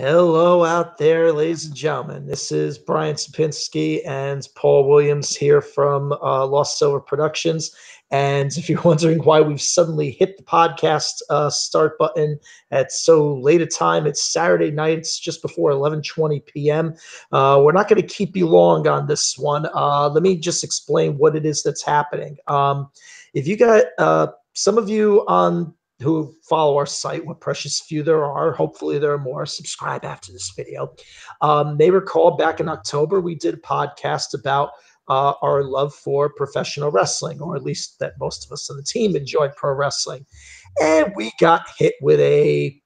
Hello out there, ladies and gentlemen. This is Brian Sapinski and Paul Williams here from Lost Silver Productions. And if you're wondering why we've suddenly hit the podcast start button at so late a time, it's Saturday night. It's just before 11:20 p.m. We're not going to keep you long on this one. Let me just explain what it is that's happening. If you got some of you on who follow our site, what precious few there are, hopefully there are more, subscribe after this video. They recall back in October, we did a podcast about our love for professional wrestling, or at least that most of us on the team enjoyed pro wrestling. And we got hit with a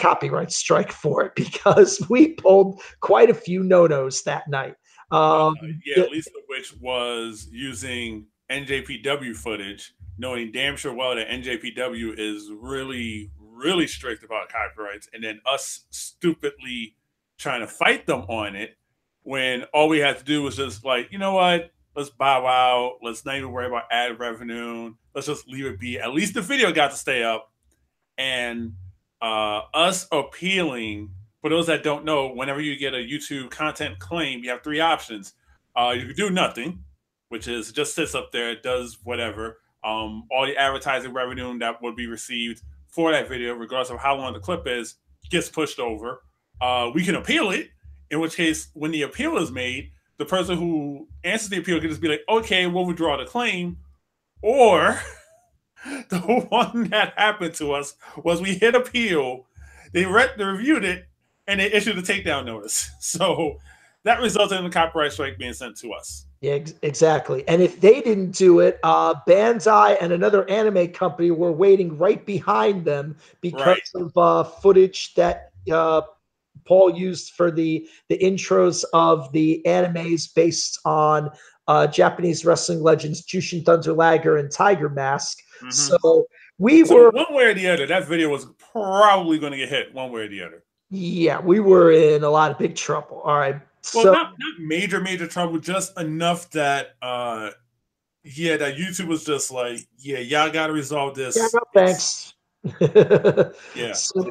copyright strike for it because we pulled quite a few no-nos that night. At least of which was using NJPW footage, knowing damn sure well that NJPW is really, really strict about copyrights, and then us stupidly trying to fight them on it when all we had to do was just like, you know what? Let's bow out. Let's not even worry about ad revenue. Let's just leave it be. At least the video got to stay up. And us appealing, for those that don't know, whenever you get a YouTube content claim, you have three options. You can do nothing, which is just sits up there, it does whatever. All the advertising revenue that would be received for that video, regardless of how long the clip is, gets pushed over. We can appeal it, in which case, when the appeal is made, the person who answers the appeal can just be like, okay, we'll withdraw the claim. Or the one that happened to us was we hit appeal, they reviewed it, and they issued a takedown notice. So that resulted in the copyright strike being sent to us. Yeah, exactly. And if they didn't do it, Banzai and another anime company were waiting right behind them because of footage that Paul used for the intros of the animes based on Japanese wrestling legends Jushin Thunder Liger and Tiger Mask. Mm-hmm. So one way or the other, that video was probably going to get hit one way or the other. Yeah, we were in a lot of big trouble. All right. Well, not major trouble, just enough that that YouTube was just like, yeah, y'all got to resolve this. Yeah, no, thanks. Yeah. So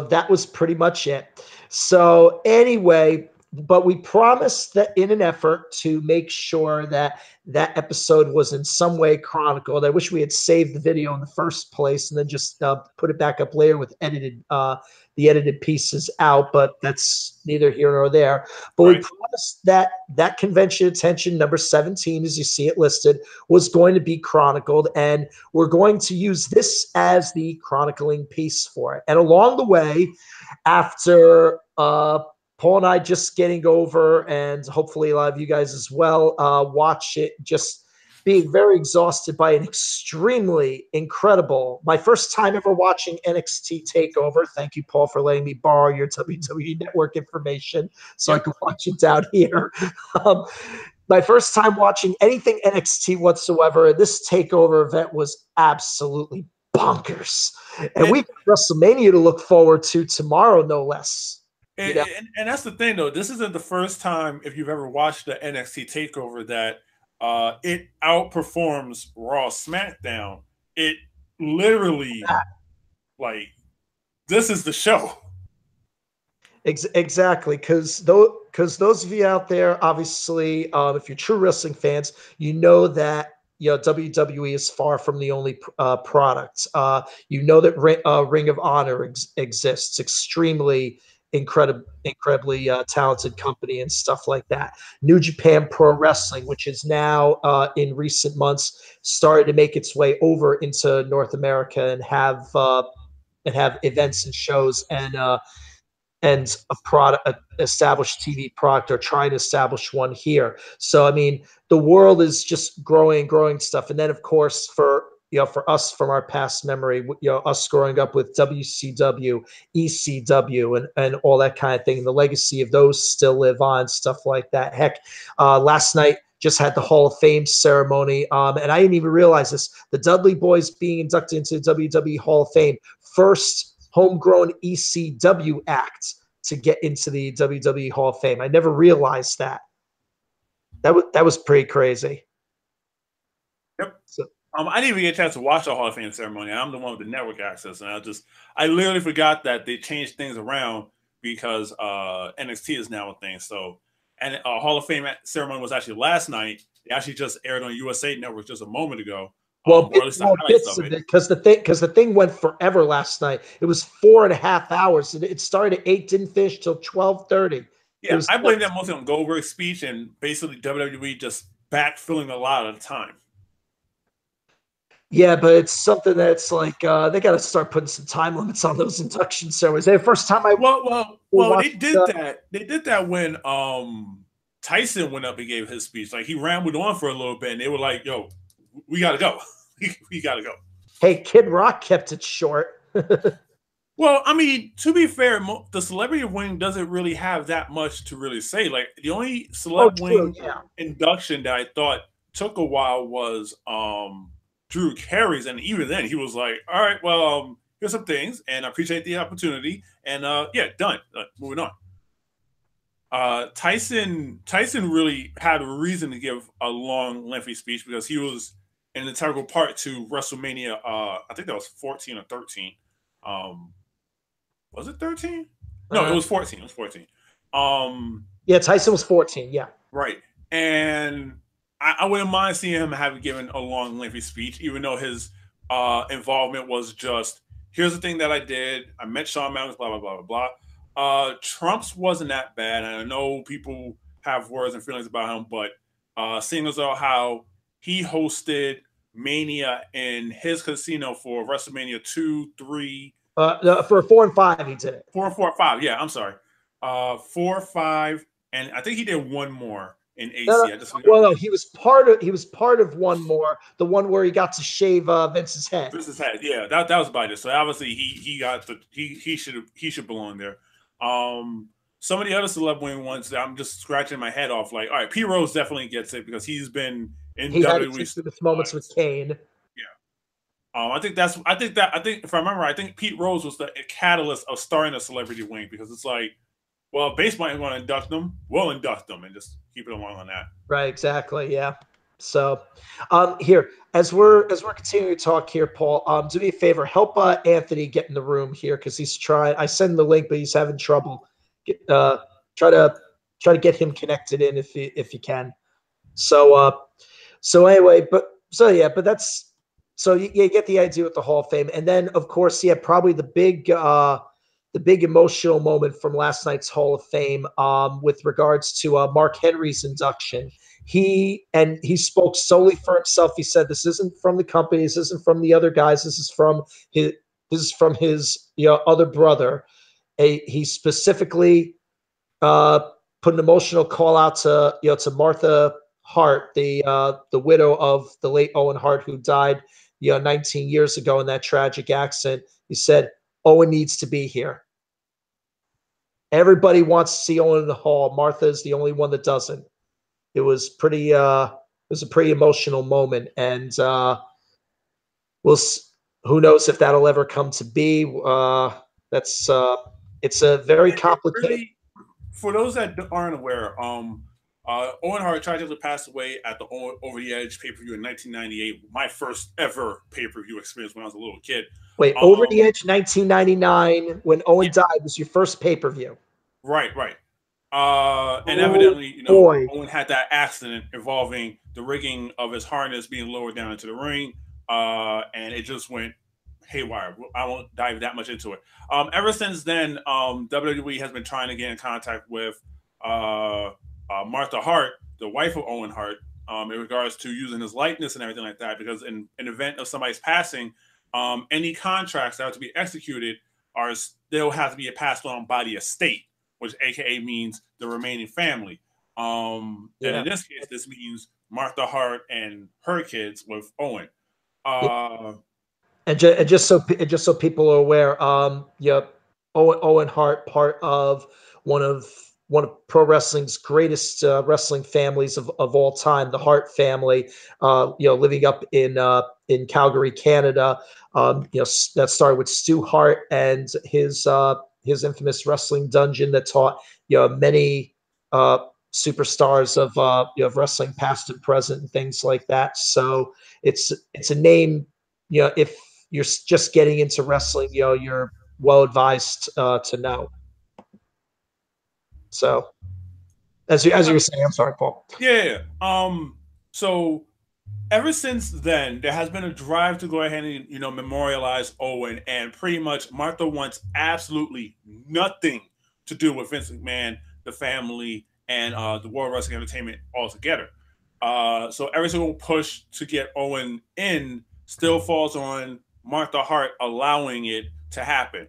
that was pretty much it. So anyway, but we promised that in an effort to make sure that that episode was in some way chronicled. I wish we had saved the video in the first place and then just put it back up later with the edited pieces out, but that's neither here nor there. But we promised that that convention attention number 17, as you see it listed, was going to be chronicled, and we're going to use this as the chronicling piece for it. And along the way, after Paul and I just getting over, and hopefully a lot of you guys as well, watch it, just being very exhausted by an extremely incredible, my first time ever watching NXT TakeOver. Thank you, Paul, for letting me borrow your WWE Network information so I can watch it down here. My first time watching anything NXT whatsoever. This TakeOver event was absolutely bonkers. And we got WrestleMania to look forward to tomorrow, no less. And that's the thing, though. This isn't the first time, if you've ever watched the NXT TakeOver, that it outperforms Raw SmackDown. It literally, like, this is the show. Exactly, because those of you out there, obviously, if you're true wrestling fans, you know that WWE is far from the only product. You know that Ring of Honor exists, extremely incredibly talented company and stuff like that. New Japan Pro Wrestling, which is now in recent months started to make its way over into North America and have events and shows and a established TV product, or trying to establish one here. So I mean, the world is just growing stuff. And then of course for us, from our past memory, us growing up with WCW, ECW, and all that kind of thing, the legacy of those still live on, stuff like that. Heck, last night just had the Hall of Fame ceremony, and I didn't even realize this. The Dudley Boys being inducted into the WWE Hall of Fame, first homegrown ECW act to get into the WWE Hall of Fame. I never realized that. That was pretty crazy. Yep. I didn't even get a chance to watch the Hall of Fame ceremony. I'm the one with the network access, and I literally forgot that they changed things around because NXT is now a thing. So, and Hall of Fame ceremony was actually last night. It actually just aired on USA Network just a moment ago, Well, or at least the highlights bits of of it. it because the thing went forever last night. It was 4.5 hours. It started at 8, didn't finish till 12:30. It Yeah, was I blame nuts. that mostly on Goldberg's speech and basically WWE just backfilling a lot of the time. Yeah, but it's something that's like they got to start putting some time limits on those induction ceremonies. The first time I Well, watched, they did that. They did that when Tyson went up and gave his speech. Like he rambled on for a little bit, and they were like, "Yo, we gotta go. We gotta go." hey, Kid Rock kept it short. Well, I mean, to be fair, the celebrity wing doesn't really have that much to really say. Like the only Oh, celeb true. wing Yeah. induction that I thought took a while was Drew Carey's, and even then he was like, "All right, well, here's some things, and I appreciate the opportunity, and yeah, done. Moving on." Tyson really had a reason to give a long, lengthy speech because he was an integral part to WrestleMania. I think that was 14 or 13. Um, was it 13? No, it was 14. It was 14. Yeah, Tyson was 14. Yeah. Right. And I wouldn't mind seeing him having given a long, lengthy speech, even though his involvement was just here's the thing that I did. I met Shawn Michaels, blah, blah, blah, blah, blah. Trump's wasn't that bad. And I know people have words and feelings about him, but seeing as though how he hosted Mania in his casino for WrestleMania 2, 3, For 4 and 5, he did it. 4, 4, 5. Yeah, I'm sorry. 4, 5, and I think he did one more in AC. I just well, no, he was part of one more, the one where he got to shave Vince's head. Vince's head. Yeah, that was about it. So obviously he got the he should belong there. Some of the other celeb wing ones that I'm just scratching my head off. Like, all right, P Rose definitely gets it because he's been in He had his WWE. infamous moments with Kane. Yeah. I think if I remember, I think Pete Rose was the catalyst of starting a celebrity wing because it's like, well, baseball ain't going to induct them. We'll induct them and just keep it along on that. Right, exactly. Yeah. So, here as we're continuing to talk here, Paul, do me a favor, help Anthony get in the room here because he's trying. I send him the link, but he's having trouble. Get, try to try to get him connected in if you can. So, anyway, but that's so you get the idea with the Hall of Fame, and then of course, yeah, probably the big emotional moment from last night's Hall of Fame with regards to Mark Henry's induction. He spoke solely for himself. He said, "This isn't from the company. This isn't from the other guys. This is from his other brother." He specifically put an emotional call out to Martha Hart, the widow of the late Owen Hart, who died 19 years ago in that tragic accident. He said, "Owen needs to be here. Everybody wants to see Owen in the hall. Martha is the only one that doesn't." It was pretty. It was a pretty emotional moment, and we'll. Who knows if that'll ever come to be? That's. It's a very It complicated. really, for those that aren't aware, Owen Hart tragically passed away at the Over the Edge pay per view in 1998. My first ever pay per view experience when I was a little kid. Wait, Over the Edge 1999, when Owen Yeah, died, was your first pay per view. right, right. And Oh evidently, boy! Owen had that accident involving the rigging of his harness being lowered down into the ring, and it just went haywire. I won't dive that much into it. Ever since then, WWE has been trying to get in contact with Martha Hart, the wife of Owen Hart, in regards to using his likeness and everything like that. Because in an event of somebody's passing, any contracts that have to be executed are still have to be passed on by the estate, which AKA means the remaining family. And in this case, this means Martha Hart and her kids with Owen. And just so people are aware, Owen Hart, part of one of pro wrestling's greatest wrestling families of all time, the Hart family. Living up in Calgary, Canada. That started with Stu Hart and his infamous wrestling dungeon that taught many superstars of of wrestling past and present and things like that. So it's a name, if you're just getting into wrestling, you're well advised to know. So as you were saying, I'm sorry, Paul. Yeah. So ever since then, there has been a drive to go ahead and memorialize Owen, and pretty much Martha wants absolutely nothing to do with Vince McMahon, the family, and the World Wrestling Entertainment altogether. So every single push to get Owen in still falls on Martha Hart allowing it to happen.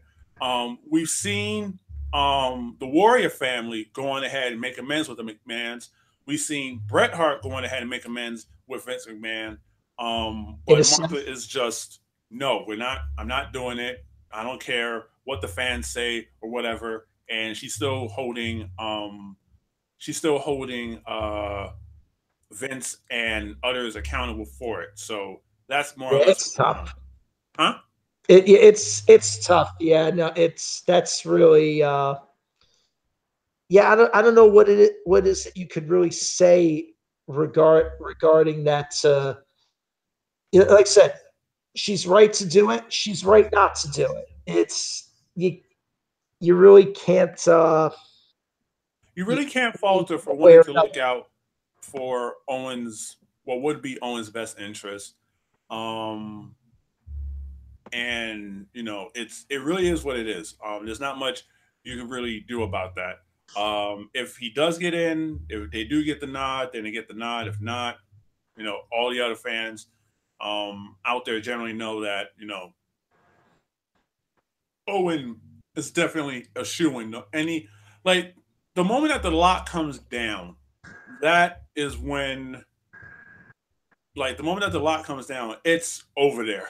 We've seen the Warrior family going ahead and make amends with the McMahons. We've seen Bret Hart going ahead and make amends with Vince McMahon. But Martha is just, no, we're not. I'm not doing it. I don't care what the fans say or whatever. And she's still holding. Vince and others accountable for it. So that's more or less It's what's going on. tough. Huh? It's tough. Yeah, no, that's really yeah, I don't know what is it you could really say regarding that. Like I said, she's right to do it. She's right not to do it. It's you really can't. You You really can't can't falter for one way wanting or to another. look out for Owens, what would be Owens' best interest. Um, and it really is what it is. There's not much you can really do about that. If he does get in, if they do get the nod, then they get the nod. If not, all the other fans out there generally know that Owen is definitely a shoe in. Any like the moment that the lock comes down, that is when the moment that the lock comes down, it's over there.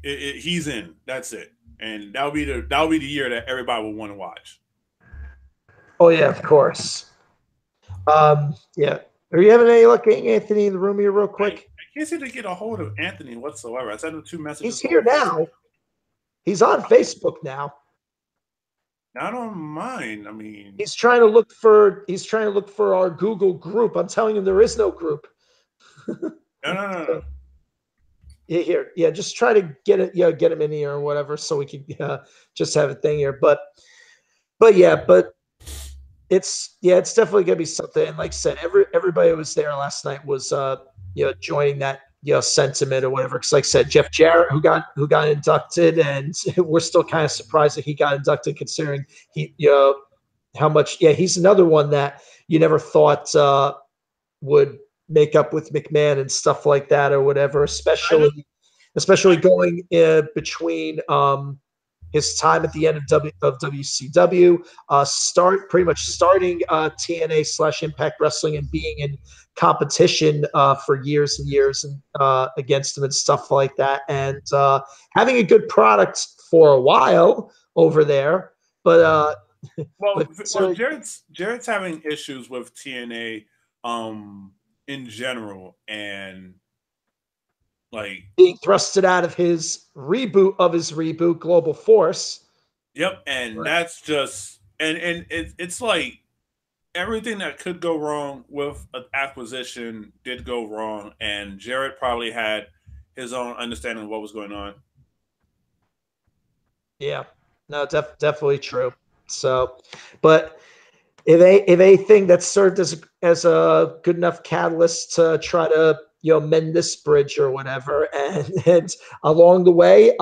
He's in. That's it, and that'll be the year that everybody will want to watch. Oh yeah, of course. Yeah. Are you having any luck getting Anthony in the room here, real I quick? can't seem to get a hold of Anthony whatsoever. I sent him 2 messages He's here over now. FaceTime. He's on Facebook now. Not on mine. I mean, He's trying to look for our Google group. I'm telling him there is no group. no, no, no, no. So, yeah, here, yeah, just try to get it, get him in here or whatever, so we can just have a thing here. But it's definitely gonna be something. And like I said, everybody who was there last night was joining that sentiment or whatever. Because like I said, Jeff Jarrett who got inducted, and we're still kind of surprised that he got inducted, considering he how much. Yeah, he's another one that you never thought would make up with McMahon and stuff like that or whatever, especially going between his time at the end of WCW, pretty much starting TNA / Impact Wrestling and being in competition for years and years and against him and stuff like that, and having a good product for a while over there, but well, so Jarrett's having issues with TNA in general, and like, being thrusted out of his reboot, Global Force. yep, and that's just it's like everything that could go wrong with an acquisition did go wrong, and Jarrett probably had his own understanding of what was going on. Yeah, no, definitely true. So, but if anything that served as a good enough catalyst to try to mend this bridge or whatever, and along the way,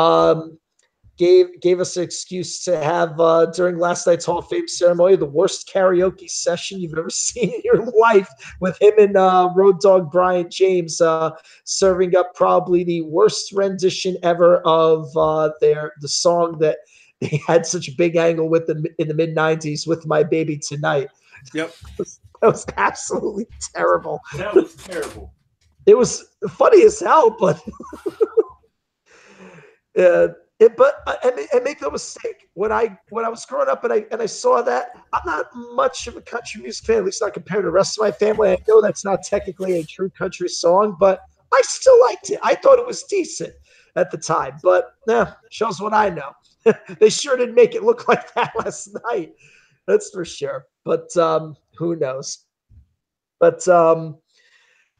gave us an excuse to have during last night's Hall of Fame ceremony the worst karaoke session you've ever seen in your life, with him and Road Dogg Brian James serving up probably the worst rendition ever of the song that they had such a big angle with in the mid '90s, with "My Baby Tonight." Yep, That was absolutely terrible. that was terrible. It was funny as hell, but make no mistake, when I was growing up and I saw that, I'm not much of a country music fan, at least not compared to the rest of my family. I know that's not technically a true country song, but I still liked it. I thought it was decent at the time. But shows what I know. They sure didn't make it look like that last night. That's for sure. But Who knows? But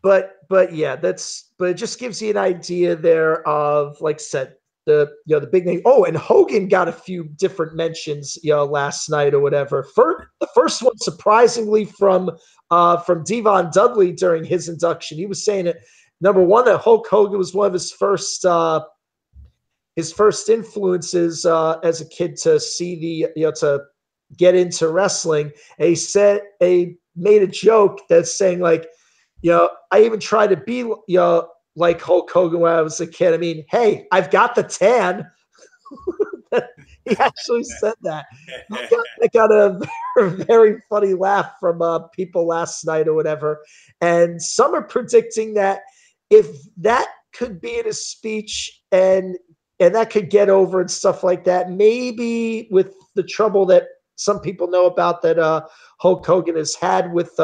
but yeah, but it just gives you an idea there of, like I said, the big name. Oh, and Hogan got a few different mentions last night or whatever. The first one surprisingly from Devon Dudley during his induction. He was saying it, number one, that Hulk Hogan was one of his first influences as a kid to see to get into wrestling. And he made a joke that's saying, like, I even tried to be like Hulk Hogan when I was a kid. I mean, hey, I've got the tan. He actually said that. I got a very funny laugh from people last night or whatever. And some are predicting that if that could be in his speech and that could get over and stuff like that, maybe with the trouble that some people know about that Hulk Hogan has had with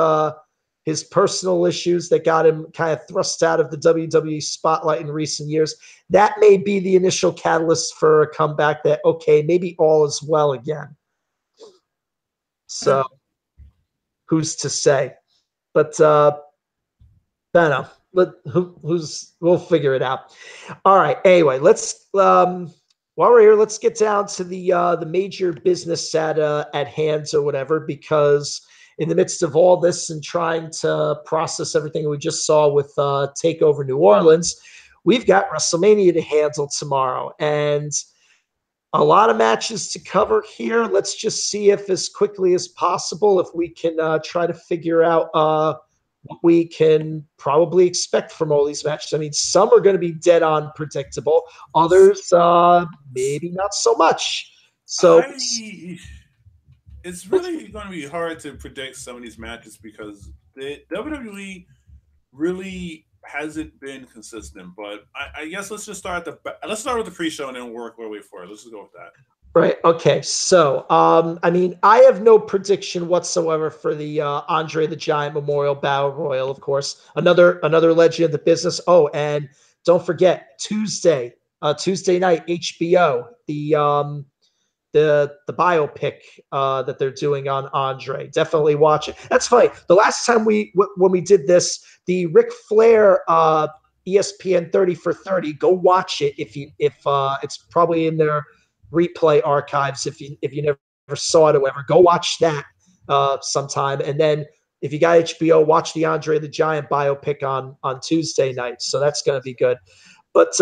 his personal issues that got him kind of thrust out of the WWE spotlight in recent years, that may be the initial catalyst for a comeback that, okay, maybe all is well again. So who's to say? But I don't know. We'll figure it out. All right. Anyway, let's while we're here, let's get down to the major business at hands or whatever, because in the midst of all this and trying to process everything we just saw with Takeover New Orleans, we've got WrestleMania to handle tomorrow, and a lot of matches to cover here. Let's just see if, as quickly as possible, if we can try to figure out what we can probably expect from all these matches. I mean, some are going to be dead on predictable. Others, maybe not so much. So it's really going to be hard to predict some of these matches because the WWE really hasn't been consistent. But I guess let's just start let's start with the pre-show and then work our way forward. Let's just go with that. Right. Okay. So, I mean, I have no prediction whatsoever for the Andre the Giant Memorial Battle Royal. Of course, another legend of the business. Oh, and don't forget Tuesday night, HBO, the biopic that they're doing on Andre. Definitely watch it. That's funny. The last time when we did this, the Ric Flair ESPN 30 for 30. Go watch it if it's probably in their replay archives if you never saw it or whatever. Go watch that sometime, and then if you got HBO, watch the Andre the Giant biopic on Tuesday night. So that's going to be good. But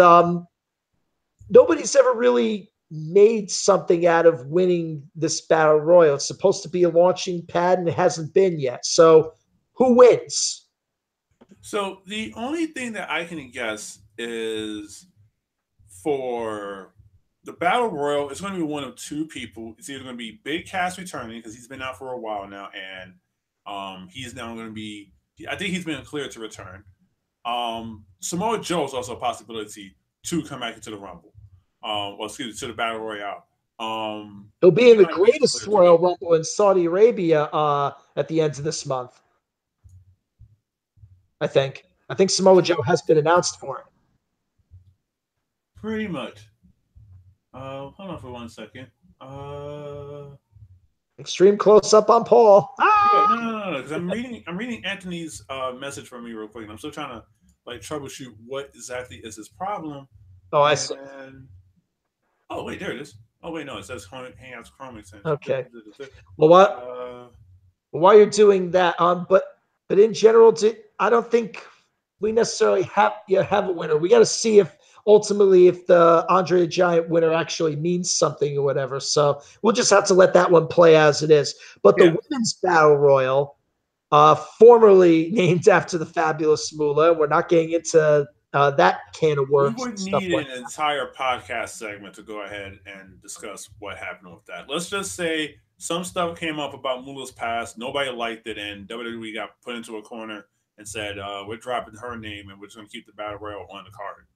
nobody's ever really made something out of winning this battle royal. It's supposed to be a launching pad, and it hasn't been yet. So who wins? So the only thing that I can guess is for the battle royal, it's going to be one of two people. It's either going to be Big Cass returning because he's been out for a while now, and he's now going to be. I think he's been cleared to return. Samoa Joe is also a possibility to come back into the Rumble. Excuse me, to the Battle Royale. He'll be in the greatest Royal Rumble in Saudi Arabia at the end of this month. I think Samoa Joe has been announced for it. Pretty much. Hold on for 1 second. Extreme close up on Paul. Yeah, no. Because I'm reading Anthony's message from me real quick, and I'm still trying to like troubleshoot what exactly is his problem. Oh, I see. Oh wait, there it is. Oh wait, no, it says Hangouts Chrome extension. Okay. Well, while you're doing that, but in general, I don't think we necessarily have a winner. We got to see if ultimately if the Andre the Giant winner actually means something or whatever. So we'll just have to let that one play as it is. But the women's battle royal, formerly named after the Fabulous Moolah, we're not getting into that can of worms. We would need an entire podcast segment to go ahead and discuss what happened with that. Let's just say some stuff came up about Moolah's past. Nobody liked it, and WWE got put into a corner and said, we're dropping her name and we're just going to keep the Battle Royal on the card.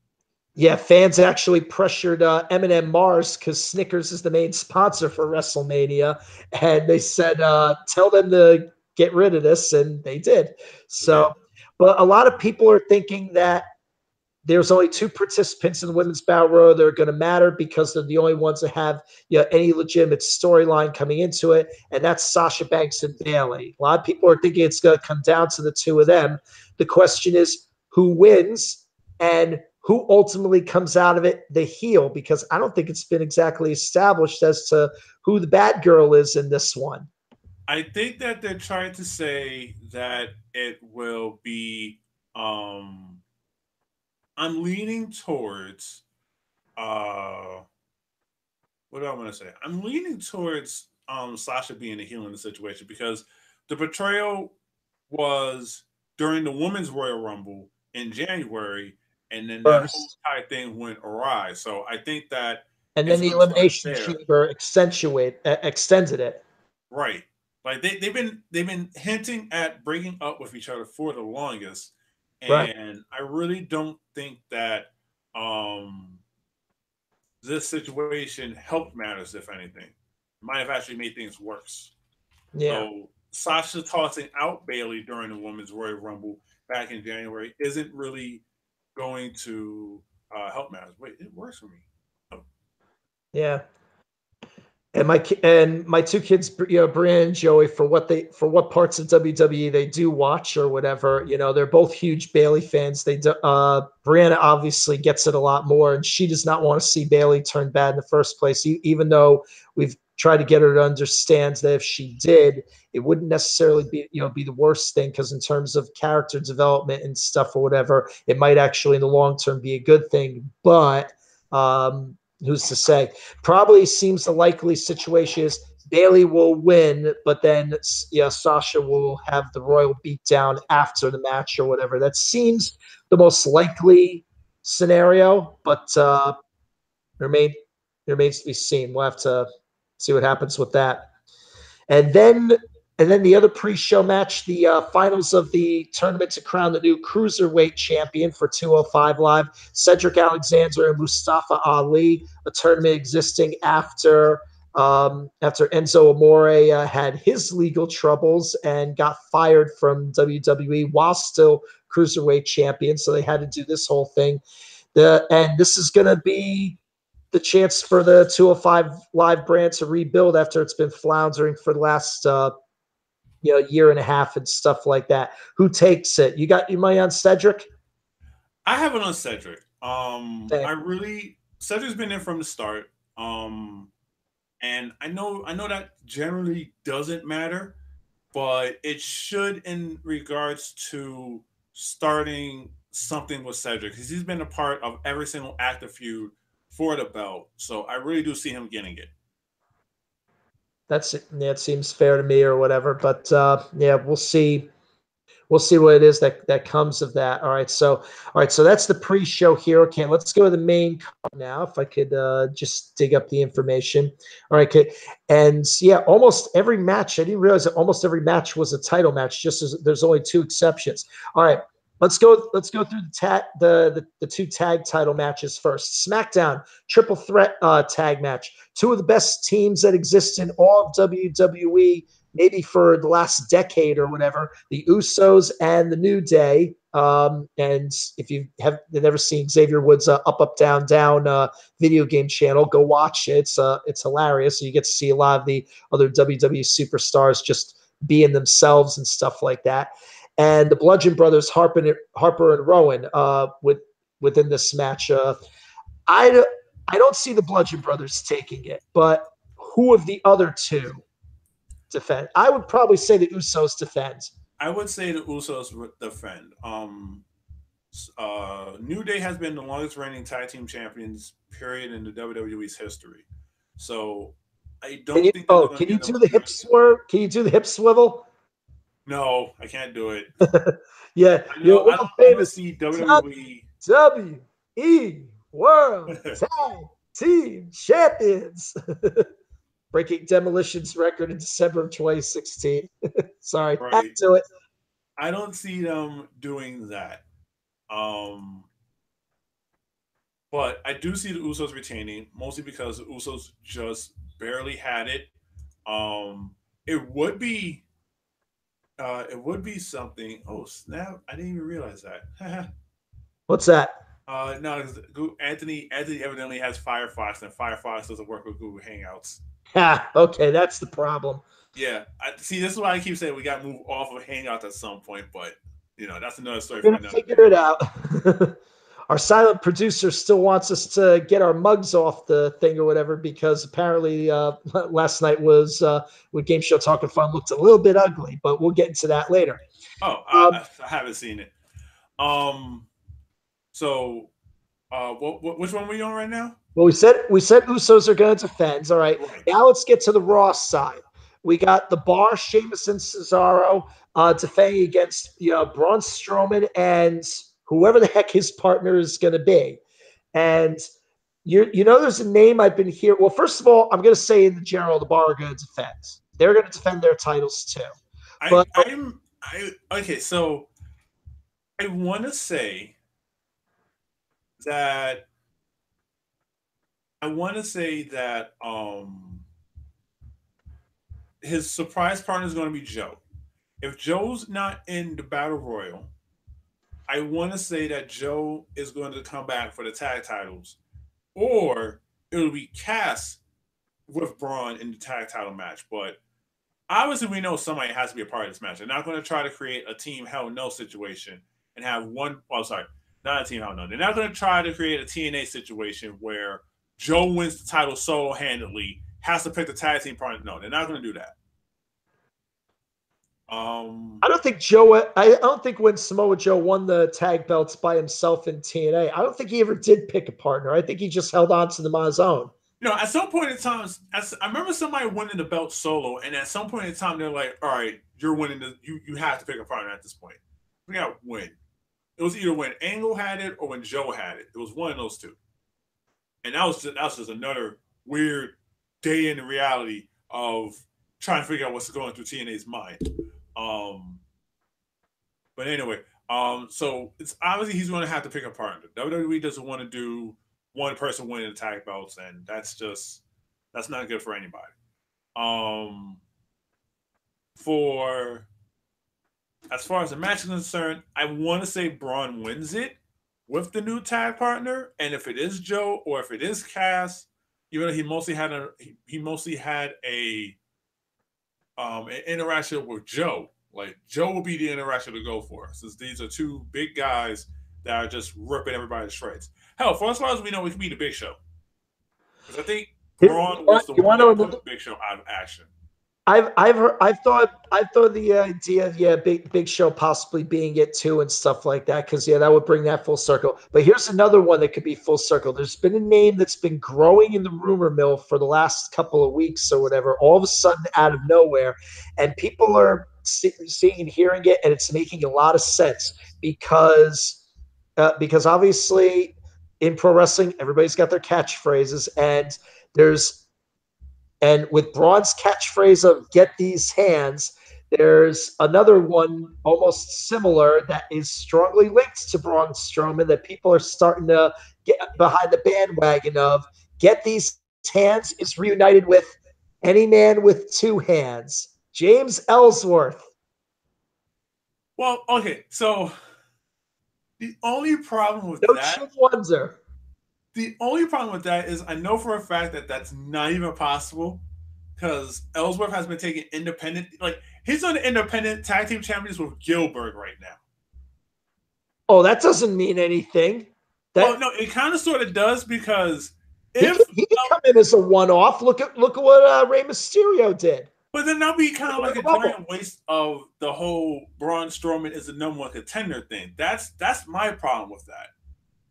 Yeah, fans actually pressured M&M Mars because Snickers is the main sponsor for WrestleMania, and they said, tell them to get rid of this, and they did. So, but a lot of people are thinking that there's only two participants in the women's battle royal that are going to matter because they're the only ones that have any legitimate storyline coming into it, and that's Sasha Banks and Bayley. A lot of people are thinking it's going to come down to the two of them. The question is who wins and who ultimately comes out of it the heel, because I don't think it's been exactly established as to who the bad girl is in this one. I think that they're trying to say that it will be. I'm leaning towards. What do I want to say? I'm leaning towards Sasha being the heel in the situation because the betrayal was during the Women's Royal Rumble in January, and then that whole First, entire thing went awry. So I think that and then it's the going to start elimination there. chamber extended it. Right. Like they've been hinting at breaking up with each other for the longest. Right. And I really don't think that um this situation helped matters, if anything. Might have actually made things worse. Yeah. So Sasha tossing out Bailey during the Women's Royal Rumble back in January isn't really going to help matters. Wait, it works for me. Oh, Yeah. And my two kids, Brian and Joey, for what parts of WWE they do watch or whatever, they're both huge Bailey fans. Brianna obviously gets it a lot more, and she does not want to see Bailey turn bad in the first place, even though we've tried to get her to understand that if she did, it wouldn't necessarily be the worst thing, because in terms of character development and stuff or whatever, it might actually in the long term be a good thing. But who's to say? Probably seems the likely situation is Bailey will win, but then Sasha will have the royal beatdown after the match or whatever. That seems the most likely scenario, but remain remains to be seen. We'll have to see what happens with that. And then the other pre-show match, the finals of the tournament to crown the new cruiserweight champion for 205 Live, Cedric Alexander and Mustafa Ali, a tournament existing after Enzo Amore had his legal troubles and got fired from WWE while still cruiserweight champion. So they had to do this whole thing. And this is going to be the chance for the 205 Live brand to rebuild after it's been floundering for the last year and a half and stuff like that. Who takes it? You got your money on Cedric? I have it on Cedric. Same. I really Cedric's been there from the start. And I know that generally doesn't matter, but it should in regards to starting something with Cedric because he's been a part of every single active feud for the belt. So I really do see him getting it. That's it. Yeah, it seems fair to me or whatever. But yeah, we'll see what it is that comes of that. All right, so that's the pre-show here. Okay, let's go to the main card now. If I could just dig up the information. All right, okay. And yeah, almost every match. I didn't realize that almost every match was a title match. Just as there's only two exceptions. All right. Let's go through the two tag title matches first. SmackDown triple threat tag match. Two of the best teams that exist in all of WWE, maybe for the last decade or whatever, the Usos and the New Day. And if you have never seen Xavier Woods' Up Up Down Down video game channel, go watch it. It's hilarious. So you get to see a lot of the other WWE superstars just being themselves and stuff like that. And the Bludgeon Brothers, Harper and Rowan, within this match. I I don't see the Bludgeon Brothers taking it, but who of the other two defend? I would probably say the Usos defend. I would say the Usos defend. New Day has been the longest reigning tag team champions period in the WWE's history. So I Can don't you? think that they're Oh, going to can you give them do a the hip chance. swerve? Can you do the hip swivel? No, I can't do it. Yeah, I you're know world I don't famous see WWE. WWE World Tag Team Champions. Breaking Demolition's record in December of 2016. Sorry, had Right. to do it. I don't see them doing that. Um, but I do see the Usos retaining, mostly because the Usos just barely had it. Um, it would be something. Oh snap! I didn't even realize that. What's that? No, Anthony evidently has Firefox, and Firefox doesn't work with Google Hangouts. Ha, okay, that's the problem. Yeah, see, this is why I keep saying we got to move off of Hangouts at some point, but that's another story We're for gonna another figure day. it out. Our silent producer still wants us to get our mugs off the thing or whatever because apparently last night was with Game Show Talking Fun looked a little bit ugly, but we'll get into that later. Oh, Um, I haven't seen it. Um, so which one are we on right now? well, we said Usos are going to defend. All right, Right. now let's get to the Raw side. We got the Bar, Sheamus, and Cesaro defending against Braun Strowman and whoever the heck his partner is going to be. And there's a name I've been hearing. Well, first of all, I'm going to say in the general, the Bar are going to defend. They're going to defend their titles too. I But I'm I okay. So I want to say that his surprise partner is going to be Joe. If Joe's not in the battle royal, I want to say that Joe is going to come back for the tag titles, or it'll be Cass with Braun in the tag title match. But obviously, we know somebody has to be a part of this match. They're not going to try to create a team hell no situation and have one. Oh, sorry, not a team hell no. They're not going to try to create a TNA situation where Joe wins the title solo handedly, has to pick the tag team partner. No, they're not going to do that. I don't think Joe. I don't think when Samoa Joe won the tag belts by himself in TNA, I don't think he ever did pick a partner. I think he just held on to them on his own. At some point in time, I remember somebody winning the belt solo, and at some point in time, they're like, "All right, you're winning the. You have to pick a partner at this point." We got when it was either when Angle had it or when Joe had it. It was one of those two, and that was just another weird day in the reality of trying to figure out what's going through TNA's mind. Um, but anyway, so it's obviously he's going to have to pick a partner. WWE doesn't want to do one person winning the tag belts, and that's not good for anybody. Um, for as far as the match is concerned, I want to say Braun wins it with the new tag partner, and if it is Joe or if it is Cass, even though he mostly had a an interaction with Joe. Like Joe will be the interaction to go for, since these are two big guys that are just ripping everybody to shreds. Hell, for as far as we know, it could be the Big Show, because I think Braun was the You one want that put to the Big Show out of action. I've thought the idea of Big Show possibly being it too and stuff like that because that would bring that full circle. But here's another one that could be full circle. There's been a name that's been growing in the rumor mill for the last couple of weeks or whatever, all of a sudden out of nowhere, and people are seeing and hearing it, and it's making a lot of sense because obviously in pro wrestling everybody's got their catchphrases there's and with Braun's catchphrase of "Get these hands," there's another one almost similar that is strongly linked to Braun Strowman that people are starting to get behind the bandwagon of. "Get these hands" is reunited with "Any man with two hands." James Ellsworth. Well, okay, so the only problem with No that, chin wonder. the only problem with that is I know for a fact that that's not even possible because Ellsworth has been taking independent, like he's on the independent tag team champions with Gilbert right now. Oh, that doesn't mean anything. Well, That no, it kind of sort of does because he if, can, he can come in as a one-off. Look at what Rey Mysterio did. but then that'll be kind of like a Rumble. giant waste of the whole Braun Strowman is the number one contender thing. That's my problem with that.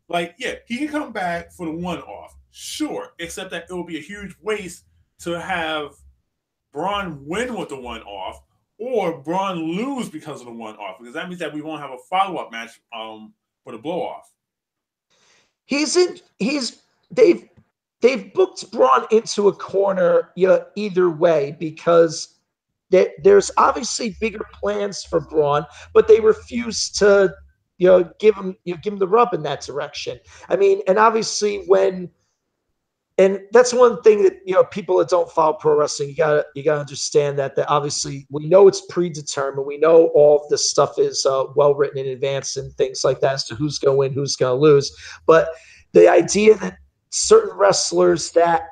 Like, yeah, he can come back for the one-off, sure, except that it will be a huge waste to have Braun win with the one-off or Braun lose because of the one-off, because that means that we won't have a follow-up match for the blow-off. He's they've booked Braun into a corner either way because there's obviously bigger plans for Braun, but they refuse to give him the rub in that direction. I mean, and obviously when and that's one thing that people that don't follow pro wrestling, you gotta understand that obviously we know it's predetermined. We know all of this stuff is well written in advance and things like that as to who's going to win, who's going to lose. But the idea that certain wrestlers that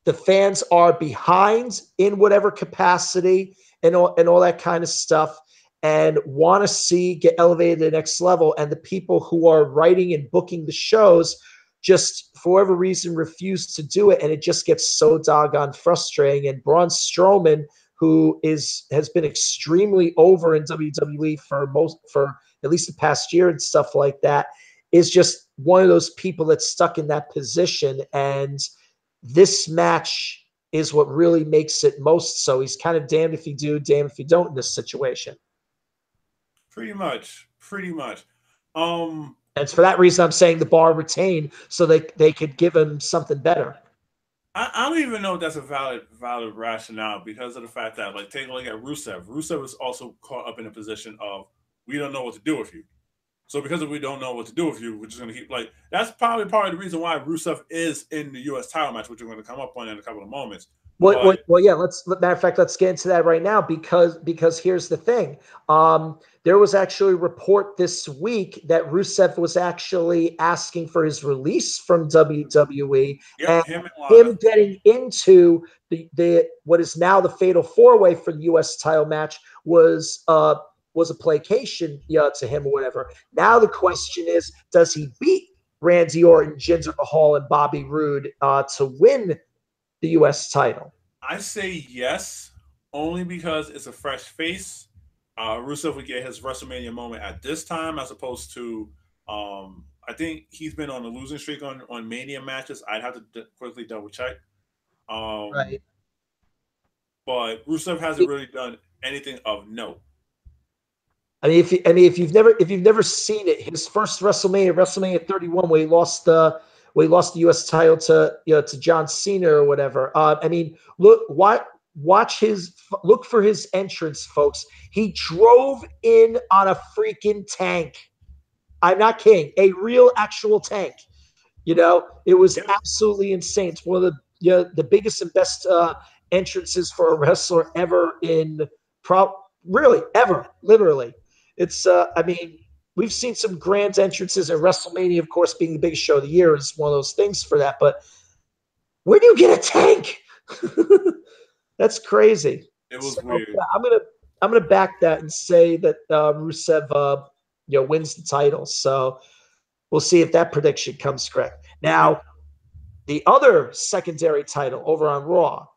the fans are behind in whatever capacity and all that kind of stuff and want to see get elevated to the next level, and the people who are writing and booking the shows just for whatever reason refuse to do it, and it just gets so doggone frustrating. And Braun Strowman, who has been extremely over in WWE for at least the past year and stuff like that, is just one of those people that's stuck in that position. And this match is what really makes it most so. He's kind of damned if you do, damned if you don't in this situation. Pretty much, pretty much. And it's for that reason I'm saying the bar retain so they could give him something better. I don't even know if that's a valid rationale because of the fact that, like, take a look at Rusev. Rusev is also caught up in a position of we don't know what to do with you. So because we don't know what to do with you, we're just going to keep like that's probably part of the reason why Rusev is in the U.S. title match, which we're going to come up on in a couple of moments. Well, yeah. Matter of fact, let's get into that right now because here's the thing. There was actually a report this week that Rusev was actually asking for his release from WWE, and him getting into the what is now the Fatal 4-Way for the U.S. title match was a placation to him or whatever. Now the question is, does he beat Randy Orton, Jinder Mahal, and Bobby Roode to win the U.S. title? I say yes, only because it's a fresh face. Rusev would get his WrestleMania moment at this time, as opposed to, I think he's been on a losing streak on Mania matches. I'd have to quickly double check. Right. But Rusev hasn't really done anything of note. If you've never seen it, his first WrestleMania 31, where he lost the U.S. title to John Cena or whatever. Look for his entrance, folks. He drove in on a freaking tank. I'm not kidding. A real actual tank. It was absolutely insane. It's one of the biggest and best entrances for a wrestler ever really ever, literally. It's we've seen some grand entrances at WrestleMania, of course, being the biggest show of the year is one of those things for that. But where do you get a tank? That's crazy. It was weird. Yeah, I'm gonna back that and say that Rusev wins the title. So we'll see if that prediction comes correct. Now, the other secondary title over on Raw,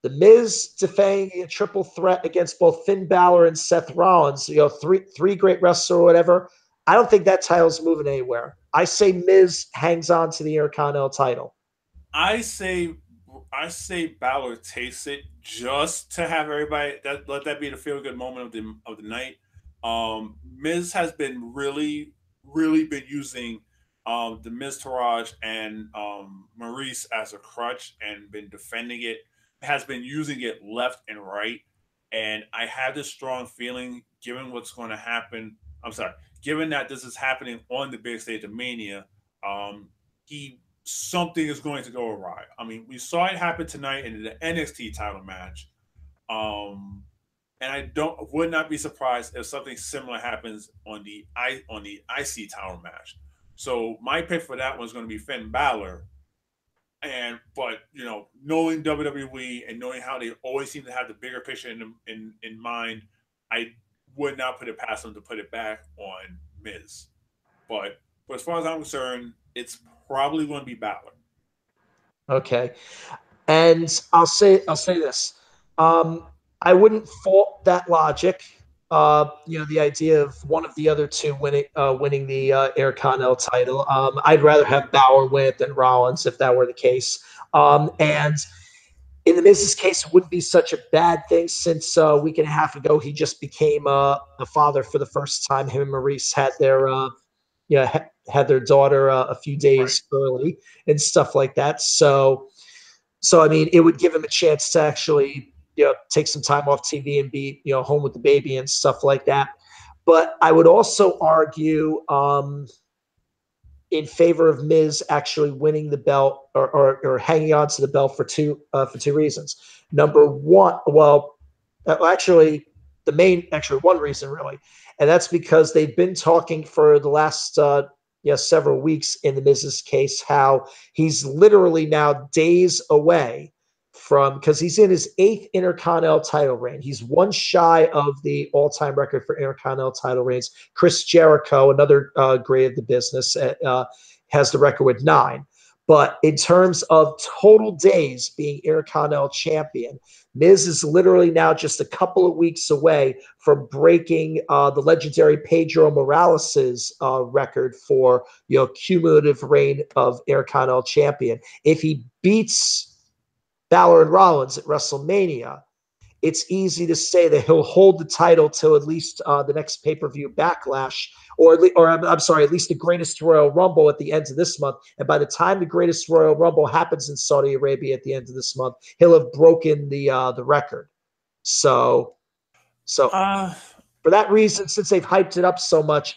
The Miz defending a triple threat against both Finn Balor and Seth Rollins. Three great wrestlers or whatever. I don't think that title's moving anywhere. I say Miz hangs on to the Intercontinental title. I say Balor takes it just to have everybody let that be the feel good moment of the night. Miz has been really been using the Miz Taraj and Maurice as a crutch and been defending it. Has been using it left and right, and I have this strong feeling, given what's going to happen. I'm sorry, given that this is happening on the big stage of Mania, he something is going to go awry. I mean, we saw it happen tonight in the NXT title match, and I would not be surprised if something similar happens on the IC title match. So my pick for that one is going to be Finn Balor. But knowing WWE and knowing how they always seem to have the bigger picture in mind, I would not put it past them to put it back on Miz. But as far as I'm concerned, it's probably going to be Balor. Okay, and I'll say this. I wouldn't fault that logic. The idea of one of the other two winning the Intercontinental title. I'd rather have Balor win it than Rollins if that were the case. And in the Miz's case, it wouldn't be such a bad thing since a week and a half ago he just became a father for the first time. Him and Maurice had their daughter a few days early and stuff like that. So I mean, it would give him a chance to actually take some time off TV and be home with the baby and stuff like that. But I would also argue in favor of Miz actually winning the belt or hanging on to the belt for two reasons. Number one, well, actually, one reason really, and that's because they've been talking for the last several weeks in the Miz's case how he's literally now days away from, because he's in his 8th Intercontinental title reign. He's one shy of the all-time record for Intercontinental title reigns. Chris Jericho, another great of the business, has the record with 9. But in terms of total days being Intercontinental champion, Miz is literally now just a couple of weeks away from breaking the legendary Pedro Morales' record for cumulative reign of Intercontinental champion. If he beats Balor and Rollins at WrestleMania, it's easy to say that he'll hold the title till at least the next pay-per-view Backlash, or I'm sorry, at least the Greatest Royal Rumble at the end of this month. And by the time the Greatest Royal Rumble happens in Saudi Arabia at the end of this month, he'll have broken the record. So for that reason, since they've hyped it up so much,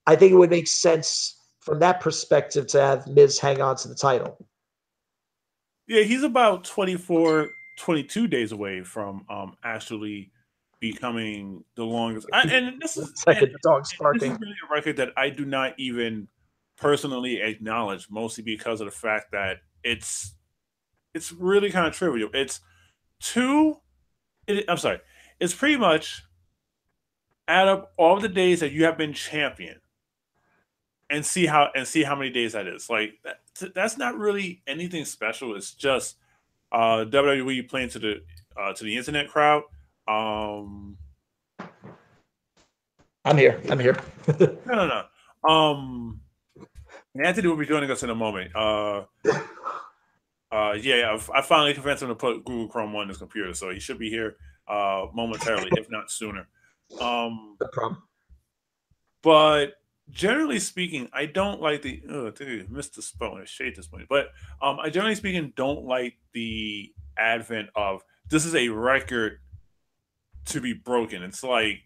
I think it would make sense from that perspective to have Miz hang on to the title. Yeah, he's about 24, 22 days away from actually becoming the longest. This is the dog's this is barking. really a record that I do not even personally acknowledge, mostly because of the fact that it's really kind of trivial. I'm sorry. It's pretty much add up all the days that you have been champion and see how many days that is. Like that's not really anything special. It's just WWE playing to the internet crowd. I'm here. No. Anthony will be joining us in a moment. Yeah, I finally convinced him to put Google Chrome on his computer, so he should be here momentarily, if not sooner. No problem. But generally speaking, I don't like the. Oh, dude, missed the spot. I shade this point, but I generally speaking don't like the advent of this is a record to be broken. It's like,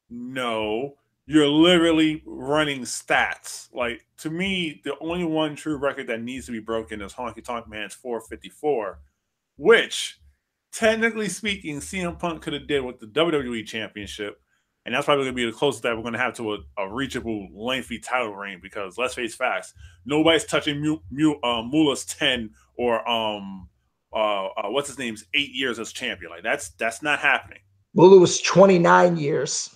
no, you're literally running stats. Like to me, the only one true record that needs to be broken is Honky Tonk Man's 454, which technically speaking, CM Punk could have did with the WWE Championship. And that's probably going to be the closest that we're going to have to a reachable, lengthy title reign. Because let's face facts, nobody's touching Mula's 10 or what's his name's 8 years as champion. Like that's not happening. Mula was 29 years.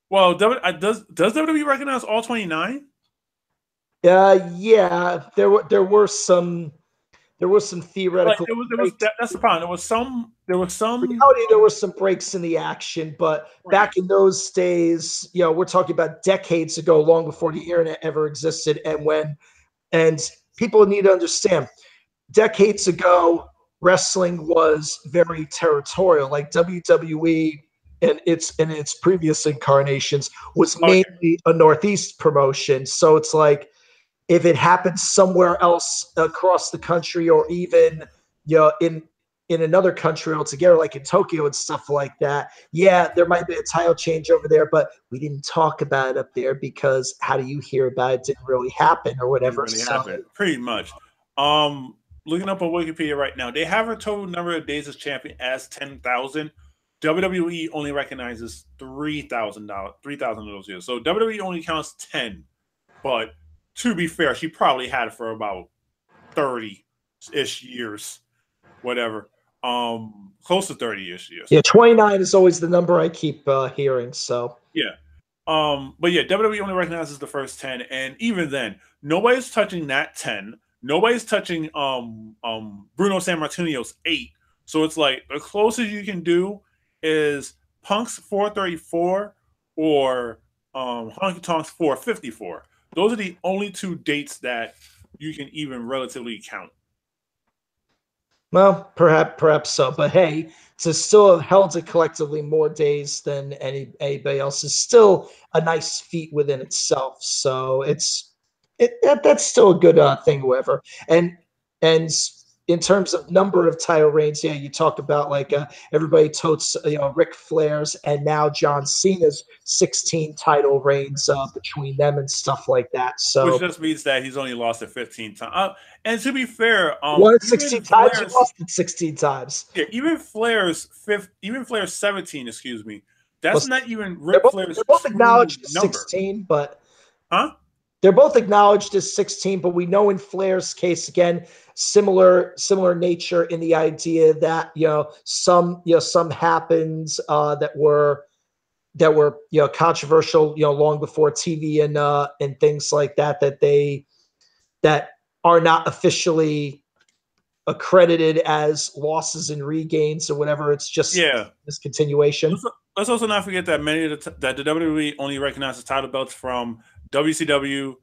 Well, does WWE recognize all 29? Yeah, there were some theoretical. That's the problem. There was some. Reality, there were some breaks in the action, but back in those days, we're talking about decades ago, long before the internet ever existed, and people need to understand, decades ago, wrestling was very territorial. Like WWE and in its previous incarnations was mainly a Northeast promotion, so it's like, if it happens somewhere else across the country, or even in another country altogether, like in Tokyo and stuff like that, yeah, there might be a title change over there, but we didn't talk about it up there because how do you hear about it? Didn't really happen or whatever. Pretty much. Looking up on Wikipedia right now, they have a total number of days as champion as 10,000. WWE only recognizes 3,000 of those years. So WWE only counts 10, but to be fair, she probably had it for about 30-ish years, whatever. Close to 30-ish years. Yeah, 29 is always the number I keep hearing. So yeah. But yeah, WWE only recognizes the first 10, and even then, nobody's touching that 10. Nobody's touching Bruno Sammartino's 8. So it's like the closest you can do is Punk's 434 or Honky Tonk's 454. Those are the only two dates that you can even relatively count. Well, perhaps so. But hey, to still have held it collectively more days than anybody else is still a nice feat within itself. So that's still a good thing, however. And in terms of number of title reigns, yeah, you talk about like everybody totes, Ric Flair's and now John Cena's 16 title reigns between them and stuff like that. which So just means that he's only lost it 15 times. And to be fair, won it even 16 times, you Flair's lost it 16 times. yeah, even Flair's 17, excuse me. Well, That's not even they're Ric both Flair's they're both true acknowledged as number, 16, but huh? they're both acknowledged as 16, but we know in Flair's case again, similar nature in the idea that some happens that were controversial long before TV and things like that that are not officially accredited as losses and regains or whatever. It's just Yeah. this continuation. Let's also not forget that that the WWE only recognizes title belts from WCW.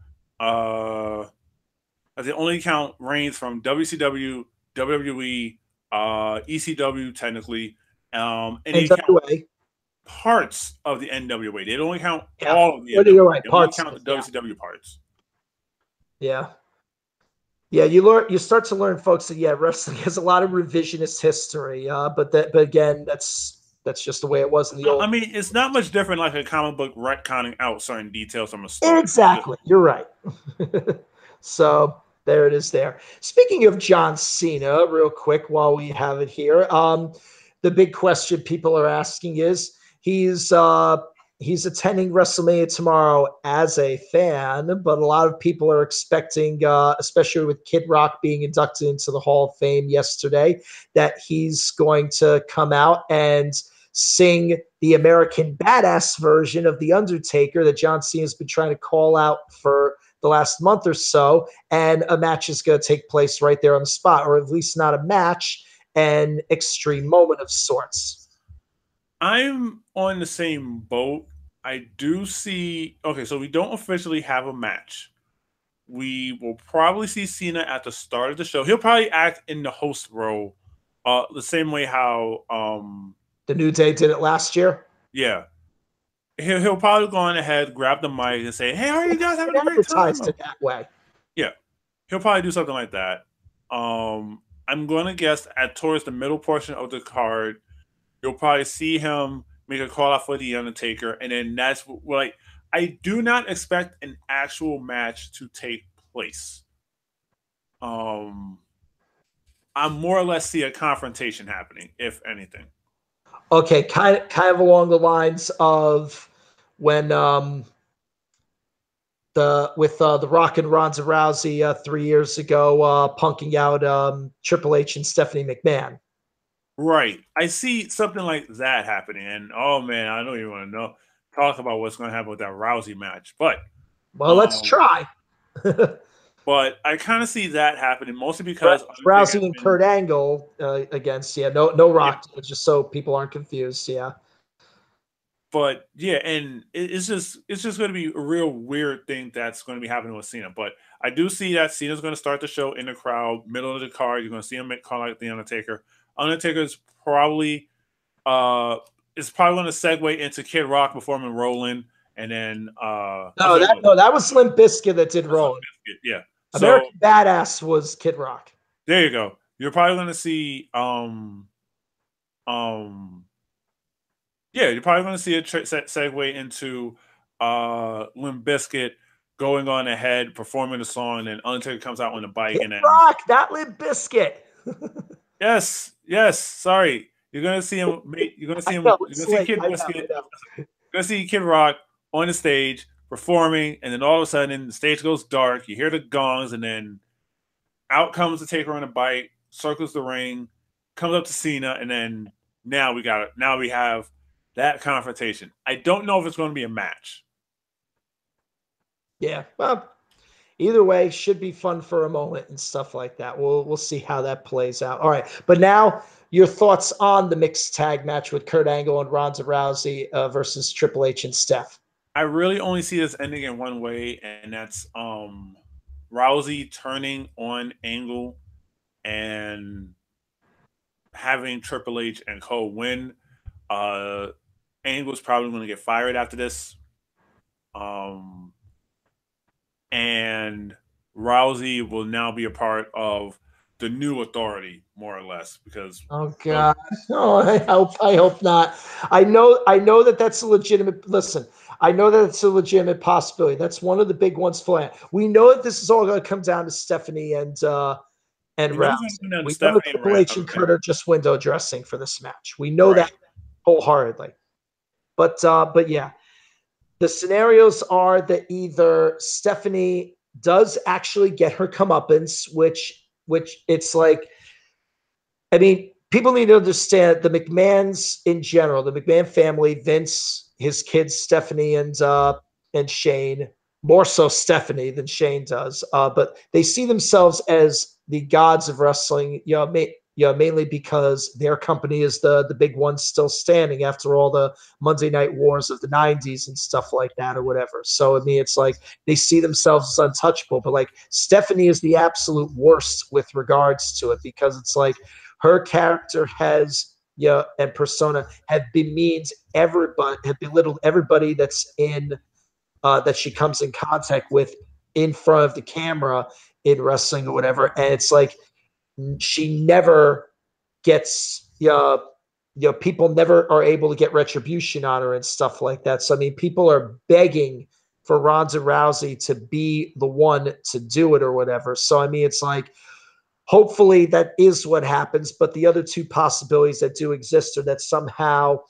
They only count reigns from WCW, WWE, ECW technically, and they count NWA. parts of the NWA. They don't count Yeah. all of the Well, you're NWA. right. They only Parts count of the it. Yeah. WCW parts. Yeah. Yeah, you start to learn, folks, that wrestling has a lot of revisionist history. But again, that's just the way it was in the old. I mean, it's not much different like a comic book retconning out certain details from a story. Exactly, you're right. So there it is. There. Speaking of John Cena, real quick, while we have it here, the big question people are asking is he's attending WrestleMania tomorrow as a fan, but a lot of people are expecting, especially with Kid Rock being inducted into the Hall of Fame yesterday, that he's going to come out and sing the American Badass version of The Undertaker that John Cena has been trying to call out for the last month or so. And a match is going to take place right there on the spot, or at least not a match, an extreme moment of sorts. I'm on the same boat. I do see. Okay, so we don't officially have a match. We will probably see Cena at the start of the show. He'll probably act in the host role, the same way how, The New Day did it last year. yeah, he'll probably go on ahead, grab the mic, and say, "Hey, how are you guys having a great time?" Advertised it that way. Yeah, he'll probably do something like that. I'm going to guess at towards the middle portion of the card, you'll probably see him make a call out for the Undertaker, and then that's what, like, I do not expect an actual match to take place. Um, I more or less see a confrontation happening, if anything. Okay, kind of along the lines of when the Rock and Ronda Rousey 3 years ago, punking out Triple H and Stephanie McMahon. Right. I see something like that happening, and oh man, I don't even want to know talk about what's going to happen with that Rousey match, Well, let's um, try. but I kind of see that happening mostly because Undertaker Rousey has and been, Kurt Angle against no yeah, Rock, just so people aren't confused. Yeah. but yeah, and it's just going to be a real weird thing that's going to be happening with Cena. But I do see that Cena's going to start the show in the crowd, middle of the card. You're going to see him make call out the Undertaker. Undertaker's probably uh is probably going to segue into Kid Rock performing Roland, and then No, that was Limp Bizkit that did Roland. Yeah. So American Badass was Kid Rock. there you go. You're probably going to see um yeah, you're probably going to see a segue into Limp Bizkit going on ahead, performing the song, and then Undertaker comes out on the bike, Kid and then Rock, not Limp Bizkit. yes, sorry, you're going to see him. You're going to see I him. know, You're it's going to see late. Kid I Bizkit. know. You're going to see Kid Rock on the stage performing, and then all of a sudden the stage goes dark. You hear the gongs, and then out comes the Taker on a bike, circles the ring, comes up to Cena, and then now we got it. Now we have that confrontation. I don't know if it's going to be a match. Yeah. Well, either way, should be fun for a moment and stuff like that. We'll see how that plays out. All right, but now your thoughts on the mixed tag match with Kurt Angle and Ronda Rousey versus Triple H and Steph. I really only see this ending in one way, and that's Rousey turning on Angle and having Triple H and Cole win. Uh, Angle's probably going to get fired after this. And Rousey will now be a part of the new Authority, more or less, because oh god, no, I hope not. I know that that's a legitimate. Listen, I know that it's a legitimate possibility. That's one of the big ones for it. We know that this is all going to come down to Stephanie and we know it's going to Rousey. come down to We know Stephanie and Triple H and Rousey. Kurt are just window dressing for this match. We know Right. that wholeheartedly. But yeah, the scenarios are that either Stephanie does actually get her comeuppance, which it's like, I mean, people need to understand the McMahons in general, the McMahon family, Vince, his kids, Stephanie and Shane, more so Stephanie than Shane does. But they see themselves as the gods of wrestling, mainly because their company is the big one still standing after all the Monday Night Wars of the 90s and stuff like that or whatever. So, I mean, it's like they see themselves as untouchable, but like Stephanie is the absolute worst with regards to it because it's like her character has and persona have bemeaned everybody, have belittled everybody that's in that she comes in contact with in front of the camera in wrestling or whatever. And it's like she never gets people never are able to get retribution on her and stuff like that. So I mean, people are begging for Ronda Rousey to be the one to do it or whatever. So I mean, it's like hopefully that is what happens. But the other two possibilities that do exist are that somehow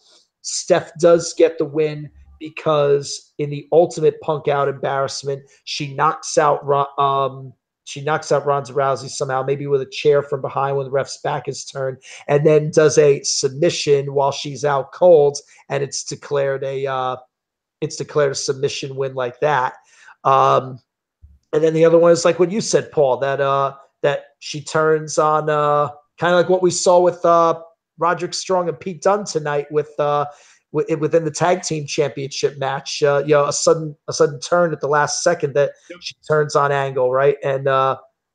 Steph does get the win because in the ultimate punk out embarrassment, she knocks out Ronda Rousey somehow, maybe with a chair from behind when the ref's back is turned, and then does a submission while she's out cold, and it's declared a submission win like that. And then the other one is like what you said, Paul, that she turns on kind of like what we saw with Roderick Strong and Pete Dunne tonight within the tag team championship match. A sudden turn at the last second that she turns on Angle, right, and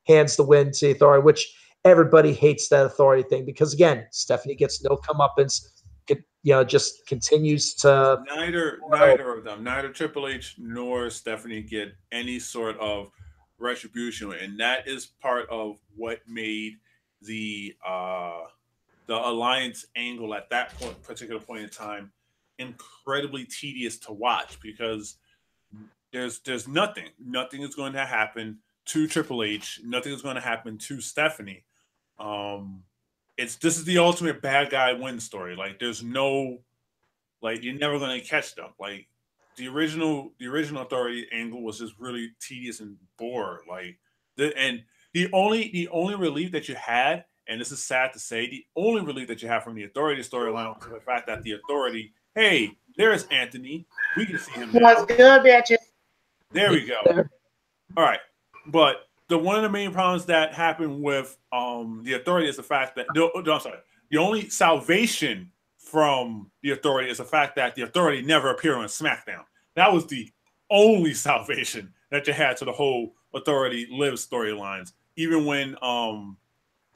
hands the win to the Authority, which everybody hates that Authority thing because again, Stephanie gets no comeuppance. Just continues to Neither of them, neither Triple H nor Stephanie get any sort of retribution, and that is part of what made the alliance angle at that particular point in time incredibly tedious to watch because there's nothing is going to happen to Triple H, nothing is going to happen to Stephanie. This is the ultimate bad guy win story. Like there's no, like you're never going to catch them. Like the original Authority angle was just really tedious and bored. Like the only relief that you had, and this is sad to say, the only relief that you have from the Authority storyline was the fact that the Authority, hey, there's Anthony, we can see him now. What's good, bitches? There we go. All right, but one of the main problems that happened with the Authority is the fact that I'm sorry, the only salvation from the Authority is the fact that the Authority never appeared on SmackDown. That was the only salvation that you had to the whole Authority Live storylines. Even when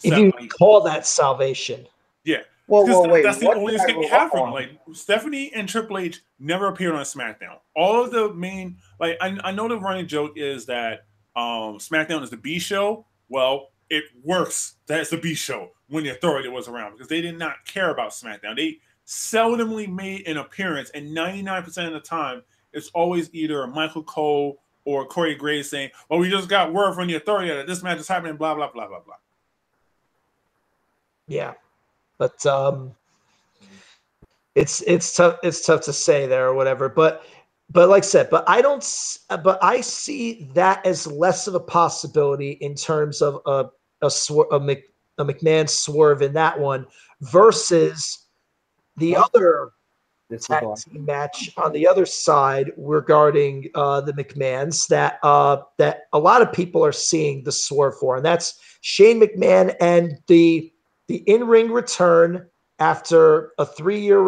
if you call that salvation, yeah. Well, wait, that's the only escape you have from it. Like Stephanie and Triple H never appeared on SmackDown. All of the main, like I know the running joke is that SmackDown is the B show. Well, it works that it's the B show when the Authority was around because they did not care about SmackDown. They seldomly made an appearance, and 99% of the time, it's always either Michael Cole or Corey Graves saying, "Well, we just got word from the Authority that this match is happening." Blah blah blah blah blah. Yeah. But it's tough. It's tough to say there or whatever. But like I said, but I see that as less of a possibility in terms of a McMahon swerve in that one versus the other tag team match on the other side regarding the McMahons that a lot of people are seeing the swerve for, and that's Shane McMahon and the in-ring return after a 2-year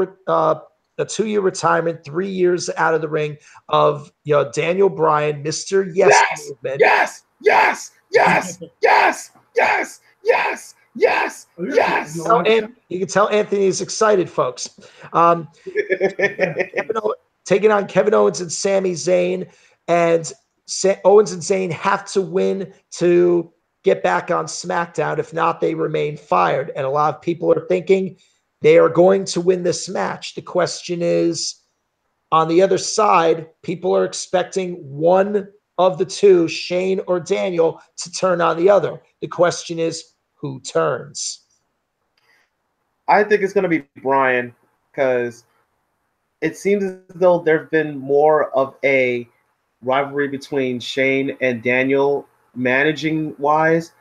retirement, 3 years out of the ring of Daniel Bryan, Mr. Yes Movement. Yes. You can tell Anthony is excited, folks. Taking on Kevin Owens and Sami Zayn, and Owens and Zayn have to win to get back on SmackDown. If not, they remain fired. And a lot of people are thinking they are going to win this match. The question is, on the other side, people are expecting one of the two, Shane or Daniel, to turn on the other. The question is, who turns? I think it's going to be Brian because it seems as though there's been more of a rivalry between Shane and Daniel managing wise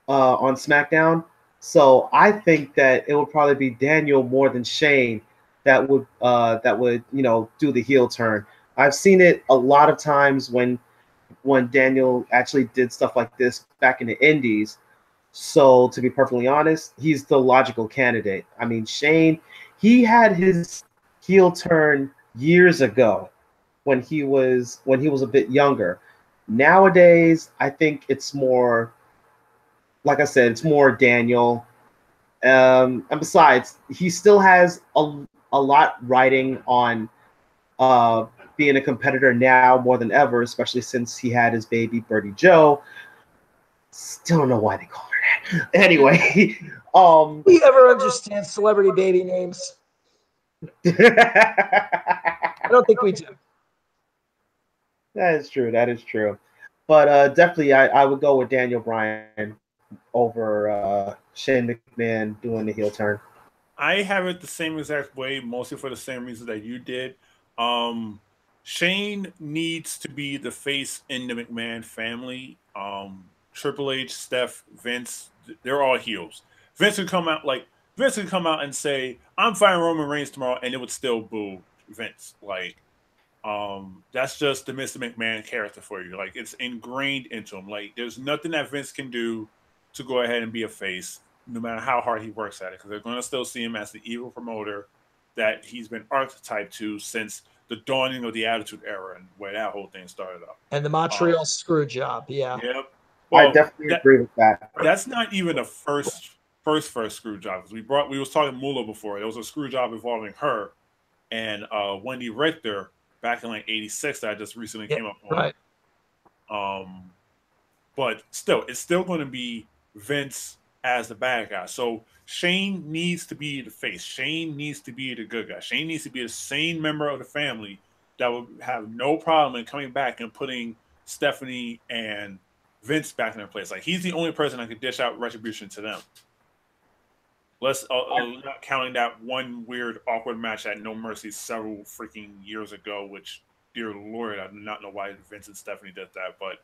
on SmackDown. So I think that it would probably be Daniel more than Shane that would do the heel turn. I've seen it a lot of times when Daniel actually did stuff like this back in the Indies. So to be perfectly honest, he's the logical candidate. I mean, Shane, he had his heel turn years ago when he was a bit younger. Nowadays, I think it's more, like I said, it's more Daniel. And besides, he still has a lot riding on being a competitor now more than ever, especially since he had his baby Birdie Joe. Still don't know why they call her that. Anyway, we ever understand celebrity baby names? I don't think we do. That is true. That is true. But definitely, I would go with Daniel Bryan over Shane McMahon doing the heel turn. I have it the same exact way, mostly for the same reason that you did. Um, Shane needs to be the face in the McMahon family. Triple H, Steph, Vince, they're all heels. Vince could come out and say, "I'm fighting Roman Reigns tomorrow," and it would still boo Vince. That's just the Mr. McMahon character for you. Like, it's ingrained into him. Like, there's nothing that Vince can do to go ahead and be a face, no matter how hard he works at it, because they're going to still see him as the evil promoter that he's been archetyped to since the dawning of the Attitude Era and where that whole thing started up. And the Montreal screw job, yeah. Yep. Well, I definitely agree with that. That's not even a first screw job. We was talking Moolah before. There was a screw job involving her and Wendy Richter back in like '86 that I just recently came up on. Right. But still, it's still going to be Vince as the bad guy. So Shane needs to be the face. Shane needs to be the good guy. Shane needs to be the sane member of the family that would have no problem in coming back and putting Stephanie and Vince back in their place. Like, he's the only person that could dish out retribution to them. Let's not counting that one weird, awkward match at No Mercy several freaking years ago, which, dear Lord, I do not know why Vince and Stephanie did that, but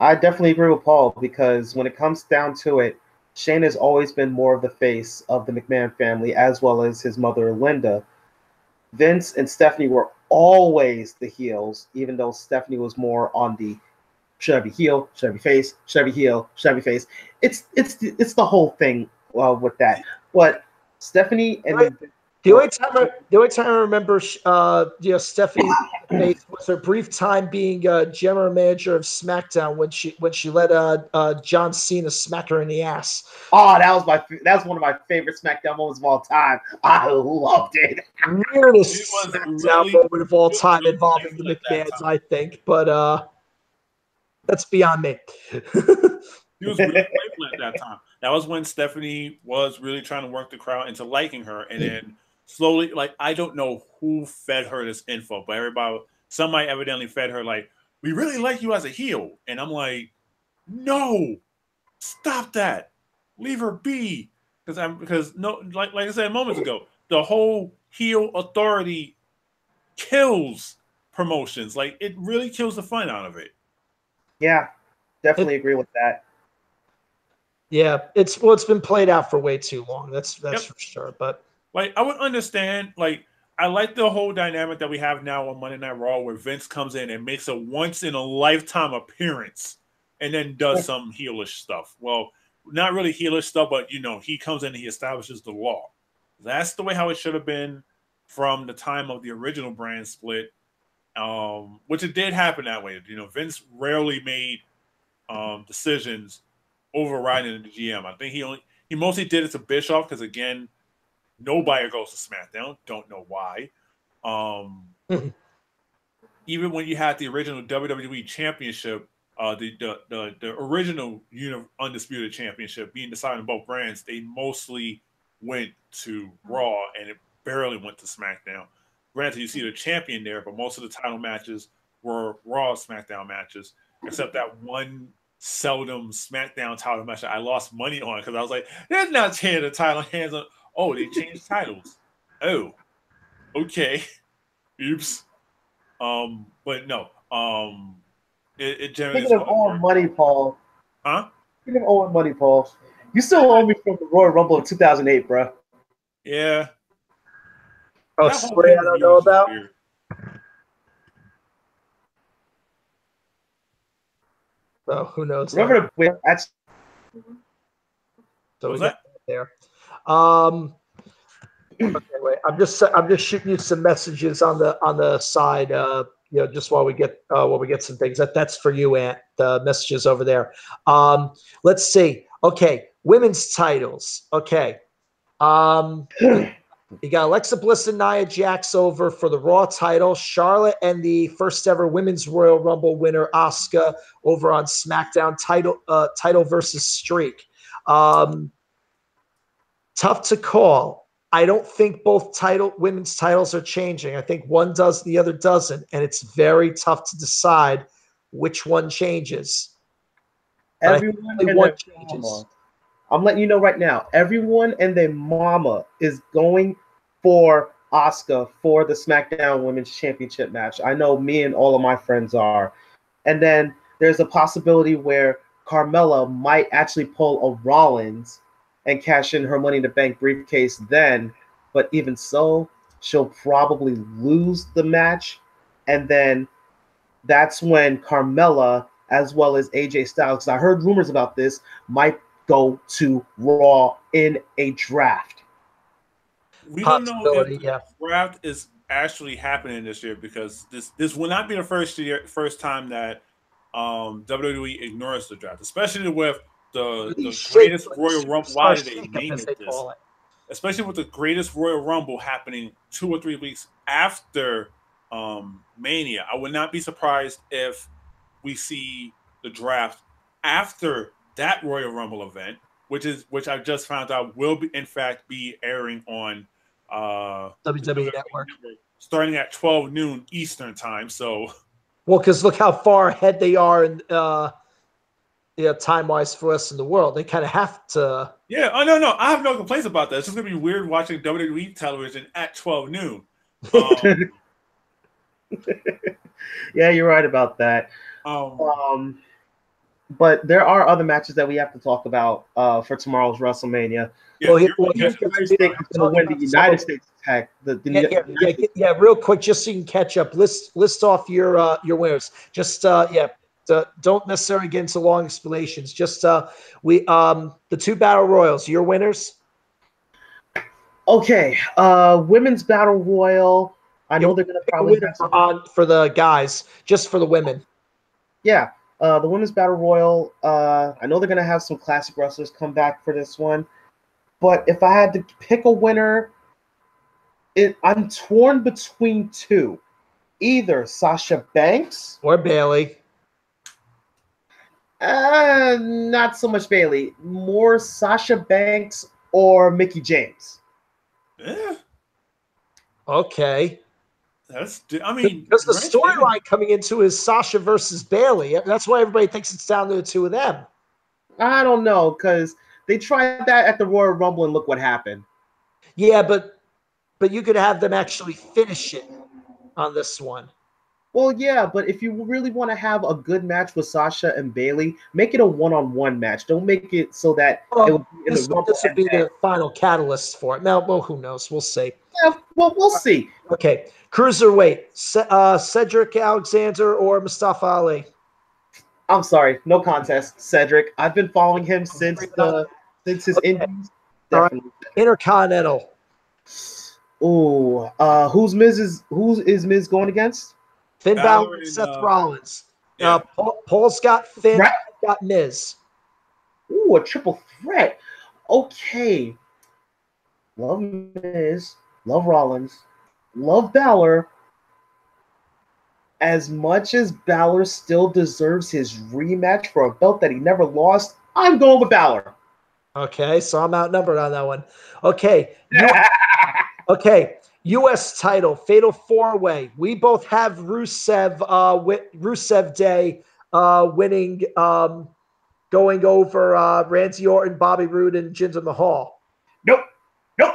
I definitely agree with Paul because when it comes down to it, Shane has always been more of the face of the McMahon family as well as his mother, Linda. Vince and Stephanie were always the heels, even though Stephanie was more on the should I be heel, should I be face, should I be heel, should I be face. It's the whole thing with that. But Stephanie and the only time I remember, Stephanie was her brief time being general manager of SmackDown when she let John Cena smack her in the ass. Oh, that was one of my favorite SmackDown moments of all time. I loved it. Weirdest SmackDown moment of all time involving the McMahons, I think, but that's beyond me. He was really playful at that time. That was when Stephanie was really trying to work the crowd into liking her, and then slowly, like, I don't know who fed her this info, but somebody evidently fed her, like, we really like you as a heel. And I'm like, no, stop that. Leave her be. Because no, like I said moments ago, the whole heel authority kills promotions. Like, it really kills the fun out of it. Yeah, definitely agree with that. Yeah, it's been played out for way too long. That's for sure. But like, I would understand, like, I like the whole dynamic that we have now on Monday Night Raw where Vince comes in and makes a once-in-a-lifetime appearance and then does some heelish stuff. Well, not really heelish stuff, but, he comes in and he establishes the law. That's the way how it should have been from the time of the original brand split, which it did happen that way. Vince rarely made decisions overriding the GM. I think he mostly did it to Bischoff because, again, nobody goes to SmackDown. Don't know why. Even when you had the original WWE Championship the original undisputed championship being decided on both brands, they mostly went to Raw and it barely went to SmackDown. Granted, you see the champion there, but most of the title matches were Raw SmackDown matches, except that one seldom SmackDown title match that I lost money on because I was like, "There's not changing the title hands on." Oh, they changed titles. Oh, okay. Oops. But no. It generally is Speaking of what it owing worked. money, Paul. Huh? Speaking of owing money, Paul. You still owe me from the Royal Rumble of 2008, bro. Yeah. Oh, That whole story pay I per don't view know was just about. weird. So who knows? Remember the that's So What we was got that? that there. Okay, wait. I'm just shooting you some messages on the side. Just while we get some things. That's for you, Ant. The messages over there. Let's see. Okay, women's titles. Okay. You got Alexa Bliss and Nia Jax over for the Raw title. Charlotte and the first ever Women's Royal Rumble winner Asuka over on SmackDown title versus streak. Tough to call. I don't think both women's titles are changing. I think one does, the other doesn't, and it's very tough to decide which one changes. But everyone I think and one their changes. mama. I'm letting you know right now. Everyone and their mama is going for Asuka for the SmackDown Women's Championship match. I know me and all of my friends are. And then there's a possibility where Carmella might actually pull a Rollins and cash in her Money in the Bank briefcase then. But even so, she'll probably lose the match. And then that's when Carmella, as well as AJ Styles, I heard rumors about this, might go to Raw in a draft. We don't know if Possibility, the yeah. draft is actually happening this year because this will not be the first time that WWE ignores the draft, especially with the greatest Royal Rumble. Why Superstar did they shakeup, name as it they this? call it. Especially with the greatest Royal Rumble happening 2 or 3 weeks after Mania. I would not be surprised if we see the draft after that Royal Rumble event, which I just found out will be in fact be airing on the WWE WWE Network. Network starting at 12 noon Eastern time. So Well, because look how far ahead they are in time wise for us in the world. They kind of have to. yeah, oh no, I have no complaints about that. It's just gonna be weird watching WWE television at 12 noon. Yeah, you're right about that. But there are other matches that we have to talk about for tomorrow's WrestleMania. Yeah, Well, you're here's Who the do you thing. think is going to win the United States tag? Yeah. Real quick, just so you can catch up. List off your winners. Just don't necessarily get into long explanations. Just the two battle royals. Your winners. Okay, women's battle royal. I know they're going to probably have some. For the guys, just for the women. Yeah, the women's battle royal. I know they're going to have some classic wrestlers come back for this one. But if I had to pick a winner, I'm torn between two. Either Sasha Banks or Bailey. Not so much Bailey. More Sasha Banks or Mickie James. Yeah. Okay. Because the storyline coming into is Sasha versus Bailey. That's why everybody thinks it's down to the two of them. I don't know, because they tried that at the Royal Rumble and look what happened. Yeah, but you could have them actually finish it on this one. Well, yeah, but if you really want to have a good match with Sasha and Bailey, make it a one-on-one match. Don't make it so that it would be in the Rumble. This would be the final catalyst for it. Now, well, who knows? We'll see. Yeah, well, we'll see. Okay, cruiserweight: Cedric Alexander or Mustafa Ali. I'm sorry, no contest. Cedric. I've been following him since his indies. Definitely. Right. Intercontinental. Ooh, who's Miz going against? Finn Balor and Seth Rollins. Yeah. Paul's got Finn. Right. Got Miz. Ooh, a triple threat. Okay. Love Miz. Love Rollins. Love Balor. as much as Balor still deserves his rematch for a belt that he never lost, I'm going with Balor. Okay, so I'm outnumbered on that one. Okay, okay, U.S. title, Fatal 4-Way. We both have Rusev, Rusev Day winning, going over Randy Orton, Bobby Roode, and Jinder Mahal. Nope. Nope.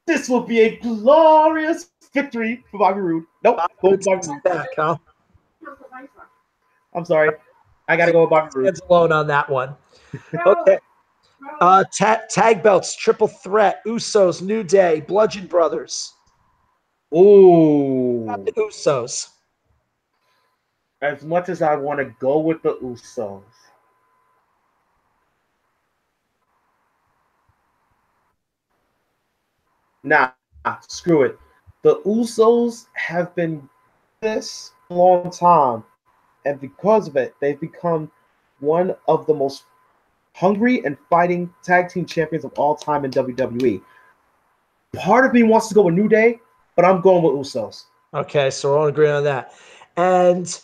This will be a glorious victory for Bobby Roode. Nope. Bobby Roode's back, huh? I'm sorry. I got to go with Bobby Roode. Stands alone on that one. Okay. Tag belts, triple threat, Usos, New Day, Bludgeon Brothers. Ooh. The Usos. As much as I want to go with the Usos. Nah, screw it. The Usos have been this a long time, and because of it, they've become one of the most hungry and fighting tag team champions of all time in WWE. Part of me wants to go with New Day, but I'm going with Usos. Okay, so we're all agreeing on that. And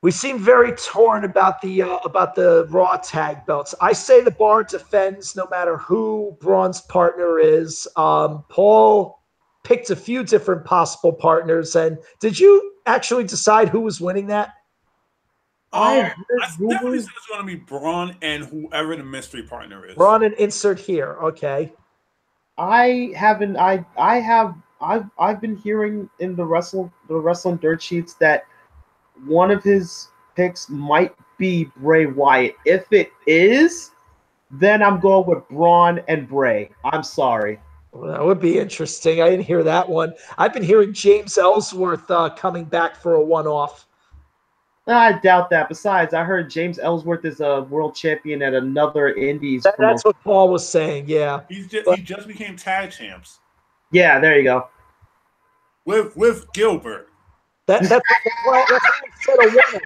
we seem very torn about the Raw tag belts. I say the bar defends no matter who Braun's partner is. Paul picked a few different possible partners. And did you actually decide who was winning that? I definitely said it's going to be Braun and whoever the mystery partner is. Braun and insert here. Okay. I've been hearing in the wrestling dirt sheets that one of his picks might be Bray Wyatt. If it is, then I'm going with Braun and Bray. I'm sorry. Well, that would be interesting. I didn't hear that one. I've been hearing James Ellsworth coming back for a one-off. I doubt that. Besides, I heard James Ellsworth is a world champion at another Indies. That's what Paul was saying. Yeah, he just became tag champs. Yeah, there you go. With Gilbert. That's why I said a woman.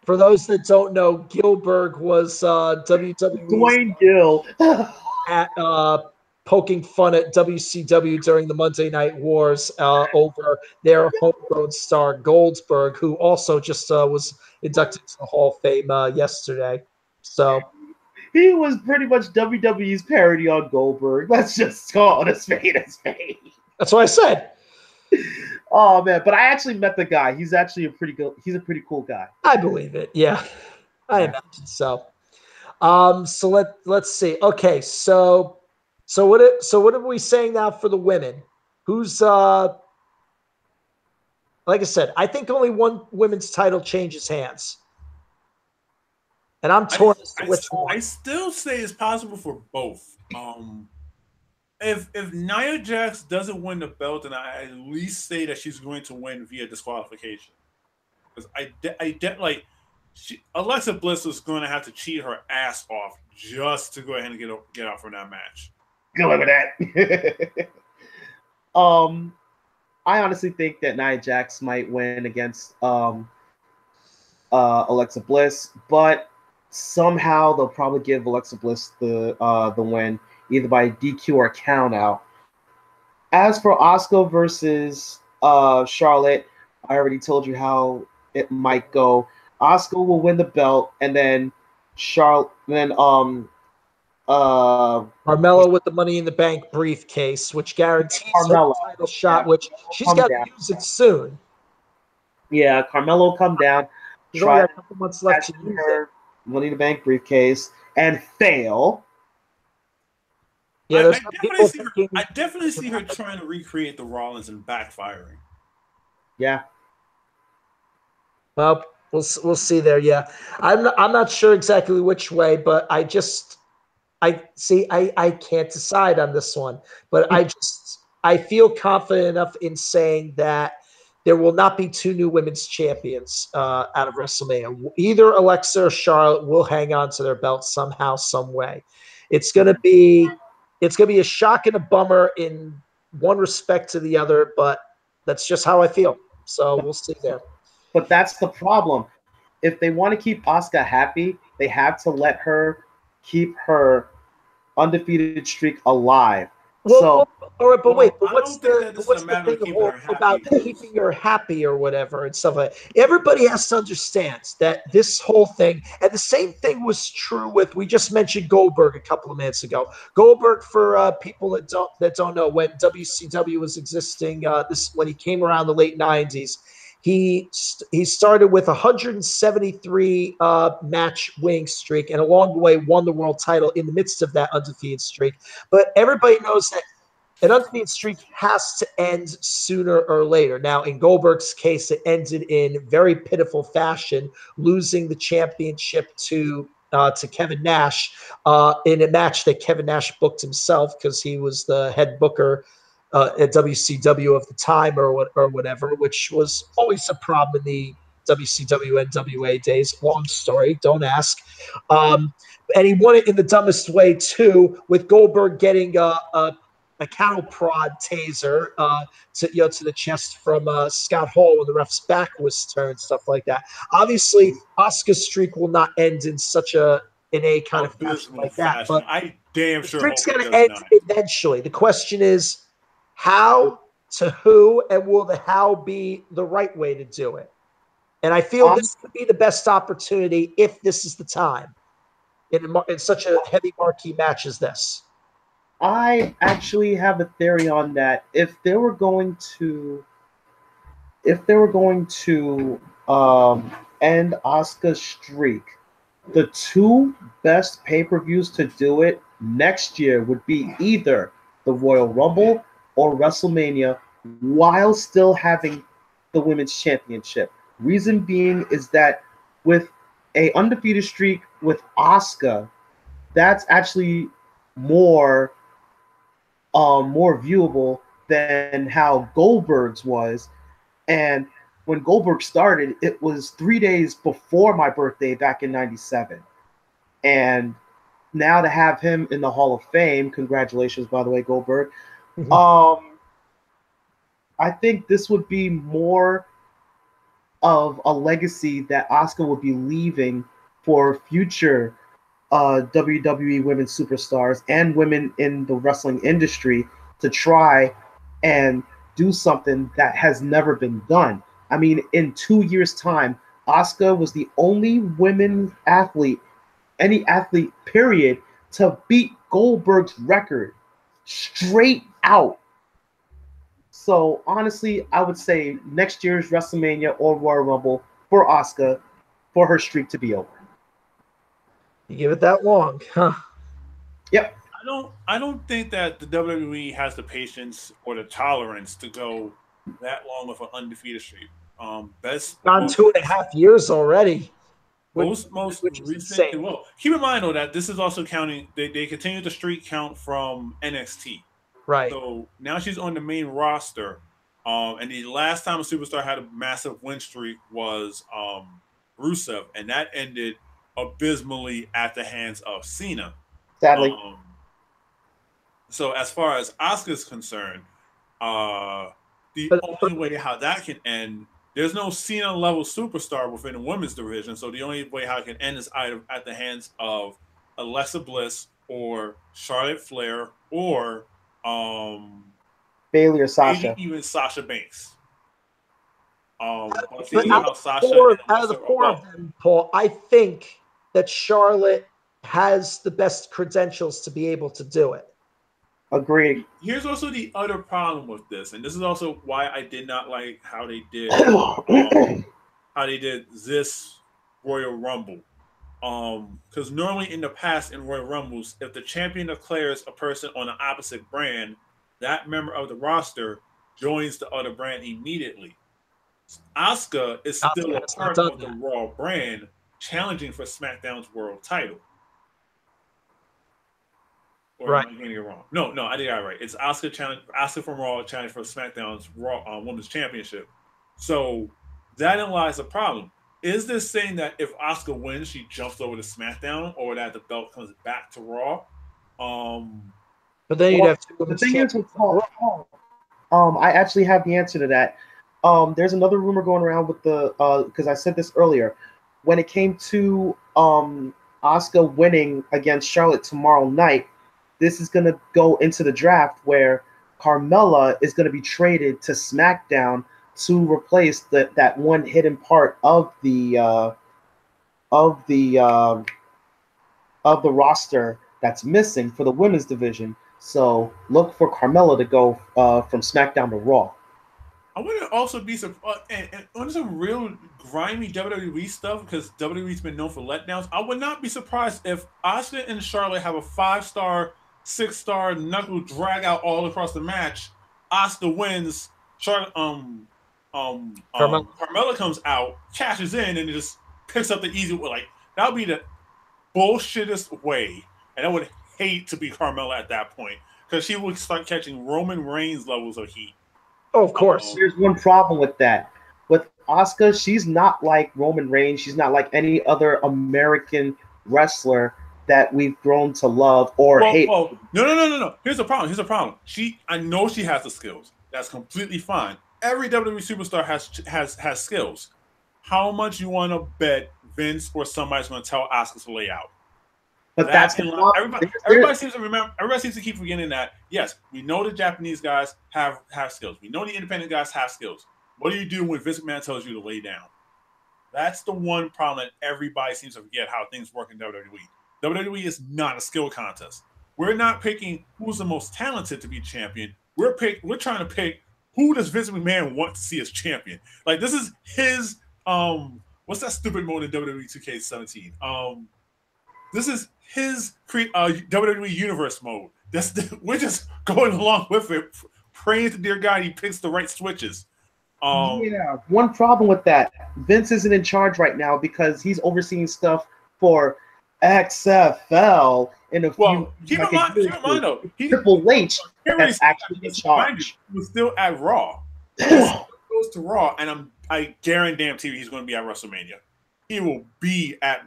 For those that don't know, Gilbert was WWE Dwayne Gill at poking fun at WCW during the Monday Night Wars over their homegrown star Goldberg, who also just was inducted to the Hall of Fame yesterday. So he was pretty much WWE's parody on Goldberg. Let's just call it a spade a spade. That's what I said. Oh man, but I actually met the guy. He's actually a pretty cool guy. I believe it. Yeah, I imagine so. So let's see. Okay, so what are we saying now for the women? Who's like I said, I think only one women's title changes hands. And I'm torn as to which one. I still say it's possible for both. If Nia Jax doesn't win the belt, then I at least say that she's going to win via disqualification. Because Alexa Bliss is going to have to cheat her ass off just to go ahead and get out from that match. Good luck with that. I honestly think that Nia Jax might win against Alexa Bliss, but somehow they'll probably give Alexa Bliss the win, either by DQ or count out. As for Asuka versus Charlotte, I already told you how it might go. Asuka will win the belt, and then Carmella with the Money in the Bank briefcase, which guarantees her title shot, which she's got to use it soon. Yeah, Carmella will come down. She's only got a couple months left to use her Money in the Bank briefcase and fail. Yeah, I definitely see her trying to recreate the Rollins and backfiring. Yeah. Well, we'll see there. Yeah, I'm not sure exactly which way, but I can't decide on this one. But I feel confident enough in saying that there will not be two new women's champions out of WrestleMania. Either Alexa or Charlotte will hang on to their belts somehow, some way. It's gonna be a shock and a bummer in one respect to the other, but that's just how I feel. So we'll see there. But that's the problem. If they want to keep Asuka happy, they have to let her keep her undefeated streak alive. Well, all right, but wait. But I what's don't think that the this is a matter of thing keeping her about happy. keeping her happy or whatever and stuff like that? Everybody has to understand that this whole thing, and the same thing was true with, we just mentioned Goldberg a couple of minutes ago. Goldberg, for people that don't know, when WCW was existing, this when he came around the late '90s. He started with 173 match winning streak, and along the way won the world title in the midst of that undefeated streak. But everybody knows that an undefeated streak has to end sooner or later. Now, in Goldberg's case, it ended in very pitiful fashion, losing the championship to Kevin Nash in a match that Kevin Nash booked himself because he was the head booker at WCW of the time or whatever, which was always a problem in the WCW NWA days. Long story, don't ask. And he won it in the dumbest way too, with Goldberg getting a cattle prod taser to the chest from Scott Hall when the ref's back was turned, stuff like that. Obviously, Asuka's streak will not end in such in a kind of fashion Abysmal like that, fashion. but I damn the sure streak's hope going it to does end not. eventually. The question is how, to who, and will the how be the right way to do it? And I feel this could be the best opportunity if this is the time in such a heavy marquee match as this. I actually have a theory on that. If they were going to end Asuka's streak, the two best pay-per-views to do it next year would be either the Royal Rumble or WrestleMania, while still having the women's championship. Reason being is that with a undefeated streak with Asuka, that's actually more more viewable than how Goldberg's was. And when Goldberg started, it was 3 days before my birthday back in '97. And now to have him in the Hall of Fame, congratulations, by the way, Goldberg. I think this would be more of a legacy that Asuka would be leaving for future WWE women superstars and women in the wrestling industry to try and do something that has never been done. I mean, in 2 years' time, Asuka was the only women athlete, any athlete, period, to beat Goldberg's record straight out. So honestly, I would say next year's WrestleMania or Royal Rumble for Asuka for her streak to be over. You give it that long, huh? Yep. I don't think that the WWE has the patience or the tolerance to go that long with an undefeated streak. Best Gone most 2.5 years already. most Which is recent. insane. Well, keep in mind though that this is also counting. They continue the streak count from NXT. Right. So now she's on the main roster. And the last time a superstar had a massive win streak was Rusev, and that ended abysmally at the hands of Cena. Sadly. So as far as Asuka's concerned, the But only way how that can end, there's no Cena level superstar within the women's division. So the only way how it can end is either at the hands of Alexa Bliss or Charlotte Flair or Bailey or Sasha. maybe even Sasha Banks. But But seeing out how of Sasha the four of them, Paul, I think that Charlotte has the best credentials to be able to do it. Agreed. Here's also the other problem with this, and this is also why I did not like how they did this Royal Rumble. Because normally in the past in Royal Rumbles, if the champion declares a person on the opposite brand, that member of the roster joins the other brand immediately. Asuka is still a part of the Raw brand, challenging for SmackDown's world title. Or right. am I getting it wrong? No, I did that right. It's Asuka from Raw challenge for SmackDown's Raw Women's Championship. So that lies the problem. Is this saying that if Asuka wins, she jumps over to SmackDown, or that the belt comes back to Raw? But then you'd have to. The thing is with Paul, I actually have the answer to that. There's another rumor going around with the because I said this earlier. When it came to Asuka winning against Charlotte tomorrow night, this is going to go into the draft where Carmella is going to be traded to SmackDown to replace that one hidden part of the uh, of the roster that's missing for the women's division. So look for Carmella to go from SmackDown to Raw. I wouldn't also be surprised, and on some real grimy WWE stuff, because WWE's been known for letdowns. I would not be surprised if Asuka and Charlotte have a 5-star, 6-star knuckle drag out all across the match. Asuka wins. Charlotte, Carmella comes out, cashes in, and just picks up the easy way. Like that would be the bullshittest way, and I would hate to be Carmella at that point because she would start catching Roman Reigns levels of heat. Oh, of course. There's one problem with that. With Asuka, she's not like Roman Reigns. She's not like any other American wrestler that we've grown to love or hate. Oh, no. Here's the problem. I know she has the skills. That's completely fine. Every WWE superstar has skills. How much you want to bet Vince or somebody's going to tell Asuka to lay out? But that's everybody seems to remember. Everybody seems to keep forgetting that. Yes, we know the Japanese guys have skills. We know the independent guys have skills. What do you do when Vince McMahon tells you to lay down? That's the one problem that everybody seems to forget how things work in WWE. WWE is not a skill contest. We're not picking who's the most talented to be champion. We're trying to pick who does Vince McMahon want to see as champion. Like this is his what's that stupid mode in WWE 2K17? This is his WWE Universe mode. We're just going along with it, praying to dear God he picks the right switches. Yeah, one problem with that, Vince isn't in charge right now because he's overseeing stuff for XFL in a few. Keep in mind though, Triple H that's actually in charge. He was still at Raw. He goes to Raw, and I guarantee he's going to be at WrestleMania. He will be at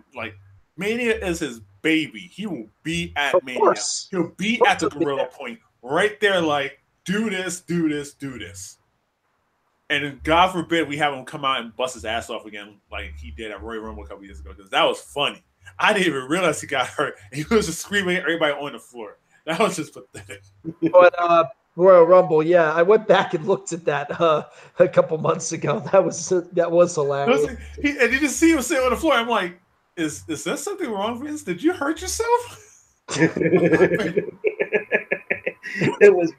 Mania is his baby. He will be at Mania. Course. He'll be at the gorilla point right there, like do this. And then, God forbid we have him come out and bust his ass off again like he did at Royal Rumble a couple years ago, because that was funny. I didn't even realize he got hurt. He was just screaming at everybody on the floor. That was just pathetic. But Royal Rumble, yeah, I went back and looked at that a couple months ago. That was hilarious. And you just see him sitting on the floor. I'm like, is there something wrong, Vince? Did you hurt yourself? It was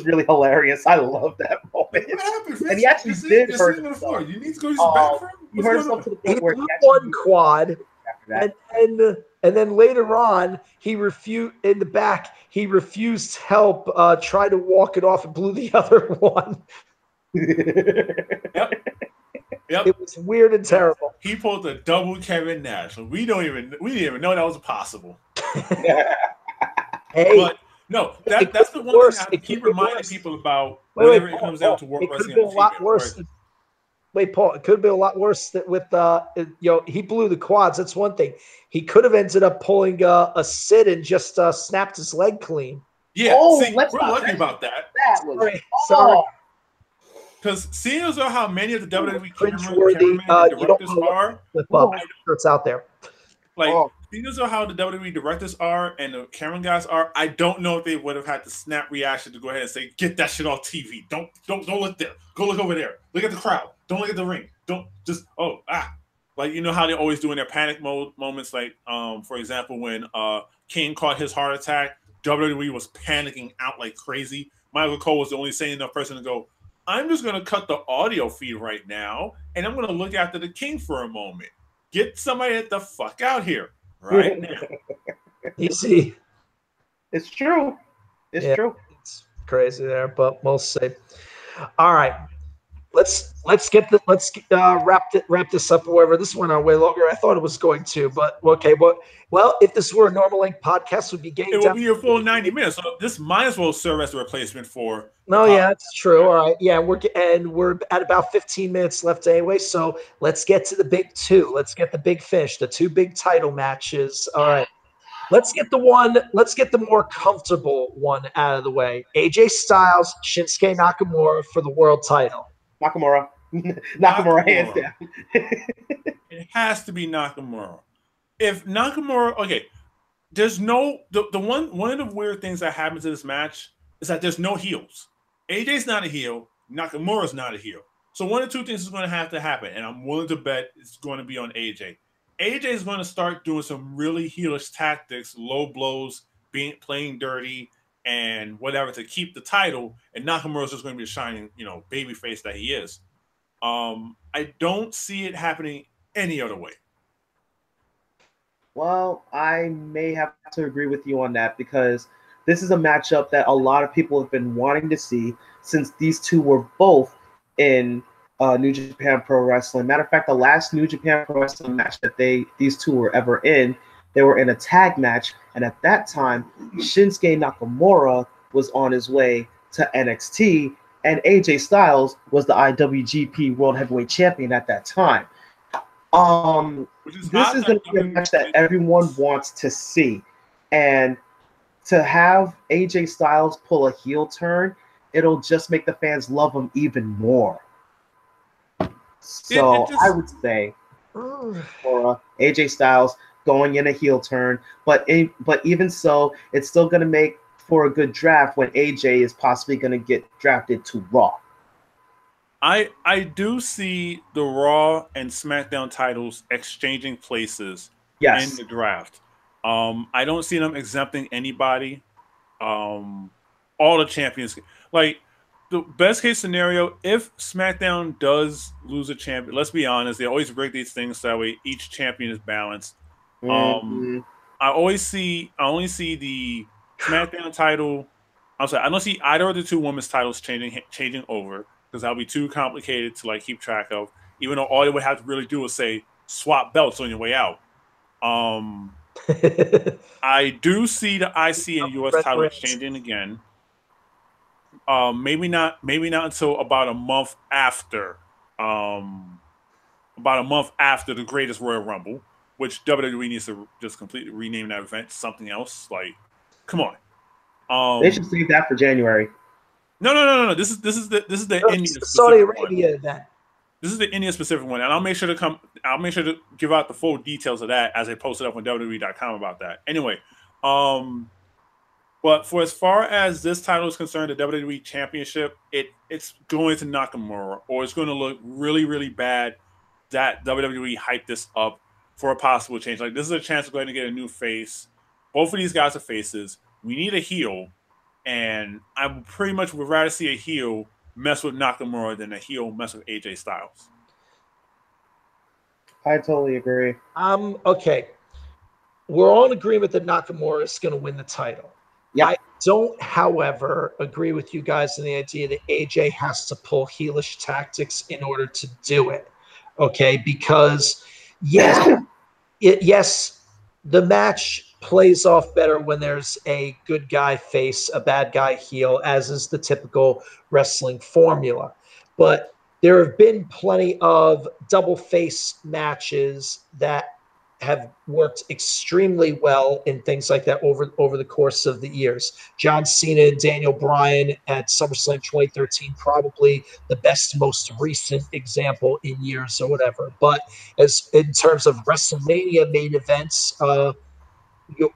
really hilarious. I love that moment. What happened, Vince? And he actually did hurt himself. Floor. You need to go to the bathroom? He hurt himself to the point where he one quad, and then later on, he refused in the back. He refused help. Tried to walk it off and blew the other one. Yep. It was weird and terrible. He pulled a double Kevin Nash. We didn't even know that was possible. Hey. But no, that's the one thing I keep reminding people about whenever it comes down to work wrestling. It could have been a lot worse. Wait, Paul, it could have been a lot worse with he blew the quads. That's one thing. He could have ended up pulling a sit and just snapped his leg clean. Yeah, we're lucky about that. That was sorry. Because seeing as though how many of the WWE cringeworthy directors are, it's out there. seeing as though how the WWE directors are and the camera guys are, I don't know if they would have had the snap reaction to go ahead and say, "Get that shit off TV. Don't look there. Go look over there. Look at the crowd. Don't look at the ring. Don't just Like, you know how they always do in their panic moments, like for example when King caught his heart attack, WWE was panicking out like crazy. Michael Cole was the only sane enough person to go, I'm just going to cut the audio feed right now, and I'm going to look after the King for a moment. Get somebody the fuck out here right now. Easy. It's true. It's true. It's crazy there, but we'll see. All right. Let's wrap this up. However, this went on way longer. I thought it was going to, but okay. Well, if this were a normal length podcast, would be game. It would be a full 90 minutes. So this might as well serve as a replacement for. No, yeah, that's true. All right, yeah, we're at about 15 minutes left anyway. So let's get to the big two. Let's get the big fish, the two big title matches. All right. Let's get the more comfortable one out of the way. AJ Styles, Shinsuke Nakamura for the world title. Nakamura hands down. It has to be Nakamura. If Nakamura, okay, there's no the one of the weird things that happens in this match is that there's no heels. AJ's not a heel. Nakamura's not a heel. So one of two things is going to have to happen, and I'm willing to bet it's going to be on AJ. AJ is going to start doing some really heelish tactics, low blows, playing dirty, and whatever to keep the title. And Nakamura's just going to be a shining, baby face that he is. I don't see it happening any other way. Well, I may have to agree with you on that because this is a matchup that a lot of people have been wanting to see since these two were both in New Japan Pro Wrestling. Matter of fact, the last New Japan Pro Wrestling match that these two were ever in, they were in a tag match, and at that time, Shinsuke Nakamura was on his way to NXT, and AJ Styles was the IWGP World Heavyweight Champion at that time. This is going to be a match that everyone wants to see, and to have AJ Styles pull a heel turn, it'll just make the fans love him even more. So I would say for AJ Styles going in a heel turn, but even so, it's still going to make for a good draft when AJ is possibly going to get drafted to Raw. I do see the Raw and SmackDown titles exchanging places in the draft. I don't see them exempting anybody. All the champions, like the best case scenario, if SmackDown does lose a champion, let's be honest, they always break these things so that way each champion is balanced. I only see the SmackDown title. I'm sorry, I don't see either of the two women's titles changing over because that'll be too complicated to like keep track of. Even though all they would have to really do is say swap belts on your way out. I do see the IC and US titles changing again. Maybe not until about a month after. About a month after the Greatest Royal Rumble, which WWE needs to just completely rename that event to something else. Like, come on. They should save that for January. No. This is the India Saudi Arabia event. This is the India specific one, and I'll make sure to give out the full details of that as I post it up on WWE.com about that. Anyway, but for as far as this title is concerned, the WWE Championship, it's going to Nakamura, or it's going to look really, really bad that WWE hyped this up for a possible change. Like, this is a chance of going to get a new face. Both of these guys are faces. We need a heel, and I pretty much would rather see a heel mess with Nakamura than a heel mess with AJ Styles. I totally agree. Okay. We're all in agreement that Nakamura is going to win the title. Yeah. I don't, however, agree with you guys in the idea that AJ has to pull heelish tactics in order to do it. Okay, because yes, the match plays off better when there's a good guy face, a bad guy heel, as is the typical wrestling formula. But there have been plenty of double face matches that have worked extremely well in things like that over the course of the years. John Cena and Daniel Bryan at SummerSlam 2013, probably the best, most recent example in years or whatever. But as in terms of WrestleMania main events,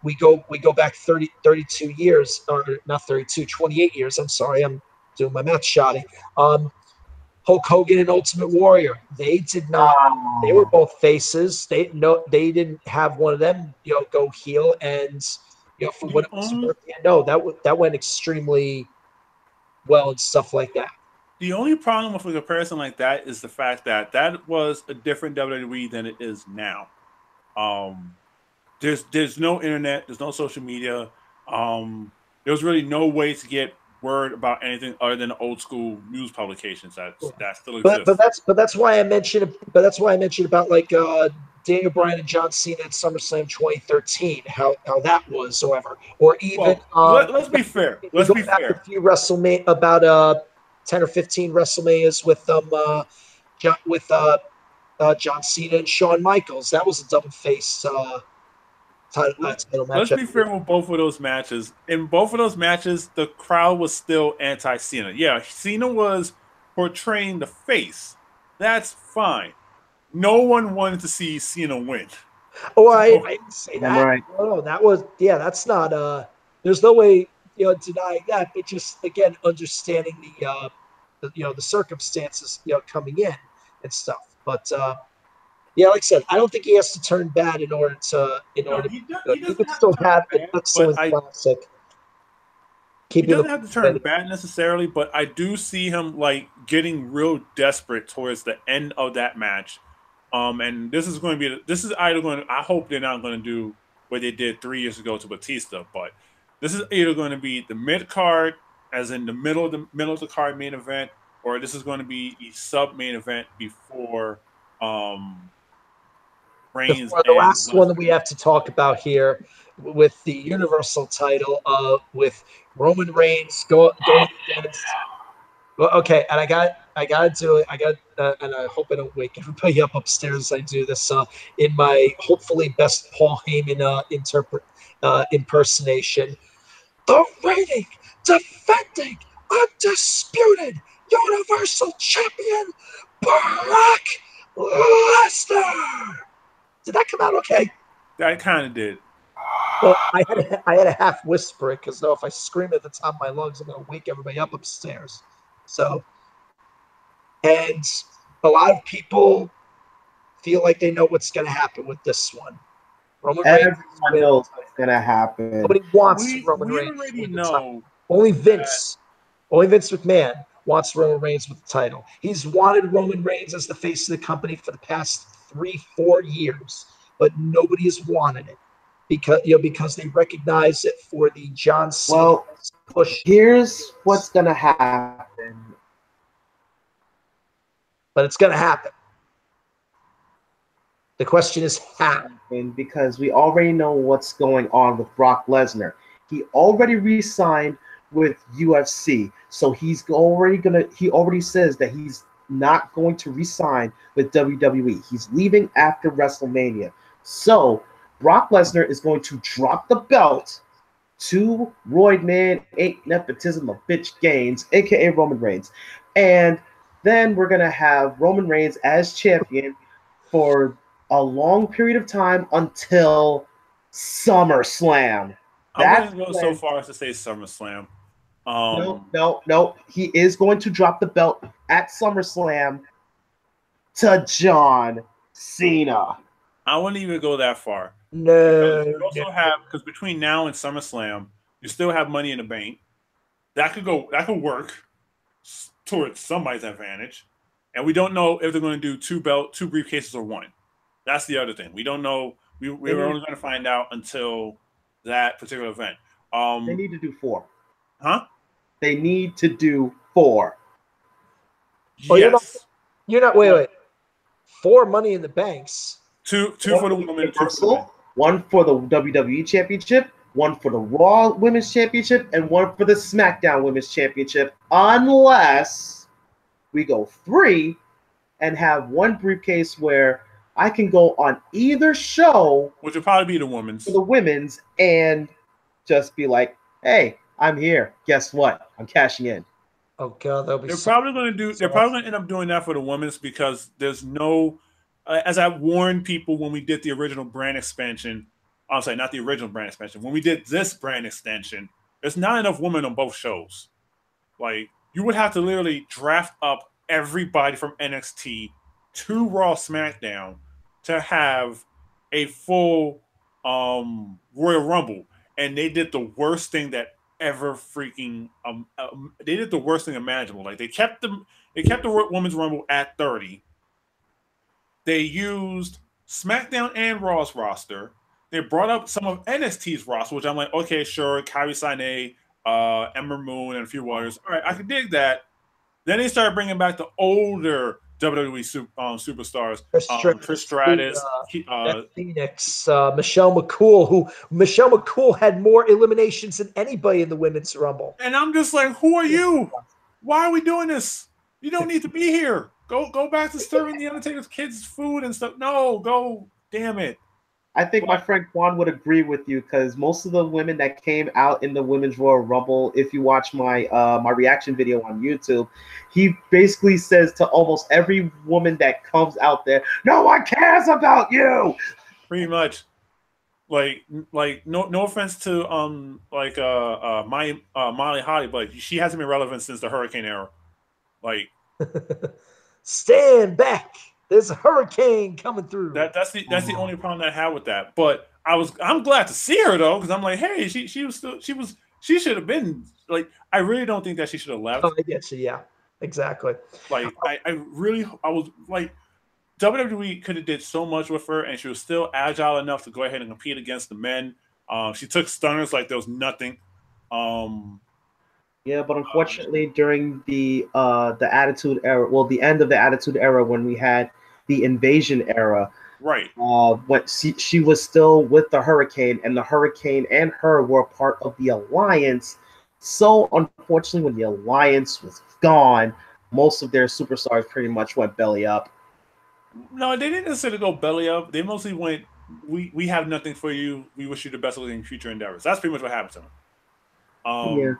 we go back 32 years, or not 32, 28 years. I'm sorry, I'm doing my math shoddy. Hulk Hogan and Ultimate Warrior. They did not. They were both faces. They didn't have one of them, go heel. And for what it was worth, that went extremely well and stuff like that. The only problem with a comparison like that is the fact that that was a different WWE than it is now. There's no internet. There's no social media. There was really no way to get word about anything other than old school news publications that still exist. But that's why I mentioned. But that's why I mentioned about like Daniel Bryan and John Cena at SummerSlam 2013. How that was, however, or even let's be fair. Let's be fair. A few WrestleMania, about 10 or 15 WrestleManias with John Cena and Shawn Michaels. That was a double face. Let's be fair with both of those matches. In both of those matches, the crowd was still anti-Cena. Yeah, Cena was portraying the face. That's fine. No one wanted to see Cena win. Oh, I didn't say I'm that. right. No, that was that's not there's no way denying that, but just again understanding the circumstances coming in and stuff. But yeah, like I said, I don't think he has to turn bad in order to No, be good. he He doesn't could have to still turn have an bad, but excellent classic. he Keeping the doesn't have to turn bad necessarily, but I do see him like getting real desperate towards the end of that match. And this is going to be this is either going to, I hope they're not going to do what they did 3 years ago to Batista, but this is either going to be the mid card, as in the middle of the card main event, or this is going to be a sub main event before um Reigns before the and last one that Lesnar. we have to talk about here with the Universal title with Roman Reigns going against. Well, okay, and I got to do it. I got and I hope I don't wake everybody up upstairs as I do this in my hopefully best Paul Heyman impersonation. The reigning, defending, undisputed Universal Champion Brock Lesnar. Did that come out okay? That kind of did. Well, I had a half whisper it because if I scream at the top of my lungs, I'm going to wake everybody up upstairs. So, and a lot of people feel like they know what's going to happen with this one. Roman Reigns Everyone wins. knows what's gonna happen. Nobody wants Roman We Reigns to already win the title. know Only that Vince McMahon wants Roman Reigns with the title. He's wanted Roman Reigns as the face of the company for the past 3-4 years, but nobody has wanted it because they recognize it for the John Cena Well, push. here's what's gonna happen. But it's going to happen. The question is how. Because we already know what's going on with Brock Lesnar. He already re-signed with UFC, so he already says that he's not going to re-sign with WWE. He's leaving after WrestleMania. So Brock Lesnar is going to drop the belt to Roidman, ain't nepotism of bitch Gaines, aka Roman Reigns. And then we're gonna have Roman Reigns as champion for a long period of time until SummerSlam. I'm That's going to go so when far as to say SummerSlam. no. He is going to drop the belt at SummerSlam to John Cena. I wouldn't even go that far. No, You also have, because between now and SummerSlam, you still have Money in the Bank. That could work towards somebody's advantage. And we don't know if they're going to do two briefcases or one. That's the other thing. We don't know. We're only going to find out until that particular event. They need to do 4. Huh? They need to do 4. Oh, Yes. You're not. Wait. 4 Money in the Banks. Two for the women, 2 for the men. 1 for the WWE Championship, 1 for the Raw Women's Championship, and 1 for the SmackDown Women's Championship, unless we go 3 and have 1 briefcase where I can go on either show, which will probably be the women's, for the women's, and just be like, "Hey, I'm here. Guess what? I'm cashing in." Oh god, that'll be. They're probably going to end up doing that for the women's because there's no. As I warned people when we did the original brand expansion, I'm sorry, not the original brand expansion. When we did this brand extension, there's not enough women on both shows. Like, you would have to literally draft up everybody from NXT to Raw SmackDown to have a full Royal Rumble. And they did the worst thing that ever freaking they did the worst thing imaginable. Like, they kept the Women's Rumble at 30. They used SmackDown and Raw's roster. They brought up some of NXT's roster, which I'm like, okay, sure, Kairi Sane, Ember Moon, and a few others. All right, I can dig that. Then they started bringing back the older WWE superstars, Trish Stratus, Phoenix, Michelle McCool had more eliminations than anybody in the Women's Rumble. And I'm just like, who are you? Why are we doing this? You don't need to be here. Go back to serving the Undertaker's kids food and stuff. No, go. Damn it. I think my friend Quan would agree with you because most of the women that came out in the Women's Royal Rumble, if you watch my my reaction video on YouTube, he basically says to almost every woman that comes out there, "No one cares about you." Pretty much. Like no offense to Molly Holly, but she hasn't been relevant since the Hurricane era. Like Stand back. There's a hurricane coming through. that's the only problem that I have with that. But I'm glad to see her though, because I'm like, hey, she should have been like, I really don't think that she should have left. Oh, I get you. Yeah, exactly. Like I was like, WWE could have did so much with her, and she was still agile enough to go ahead and compete against the men. She took stunners like there was nothing. Yeah, but unfortunately, during the Attitude Era, well, the end of the Attitude Era, when we had the Invasion Era, right? When she was still with the Hurricane, and the Hurricane and her were part of the Alliance. So unfortunately, when the Alliance was gone, most of their superstars pretty much went belly up. No, they didn't necessarily go belly up. They mostly went, we have nothing for you. We wish you the best in future endeavors. That's pretty much what happened to them. Yeah.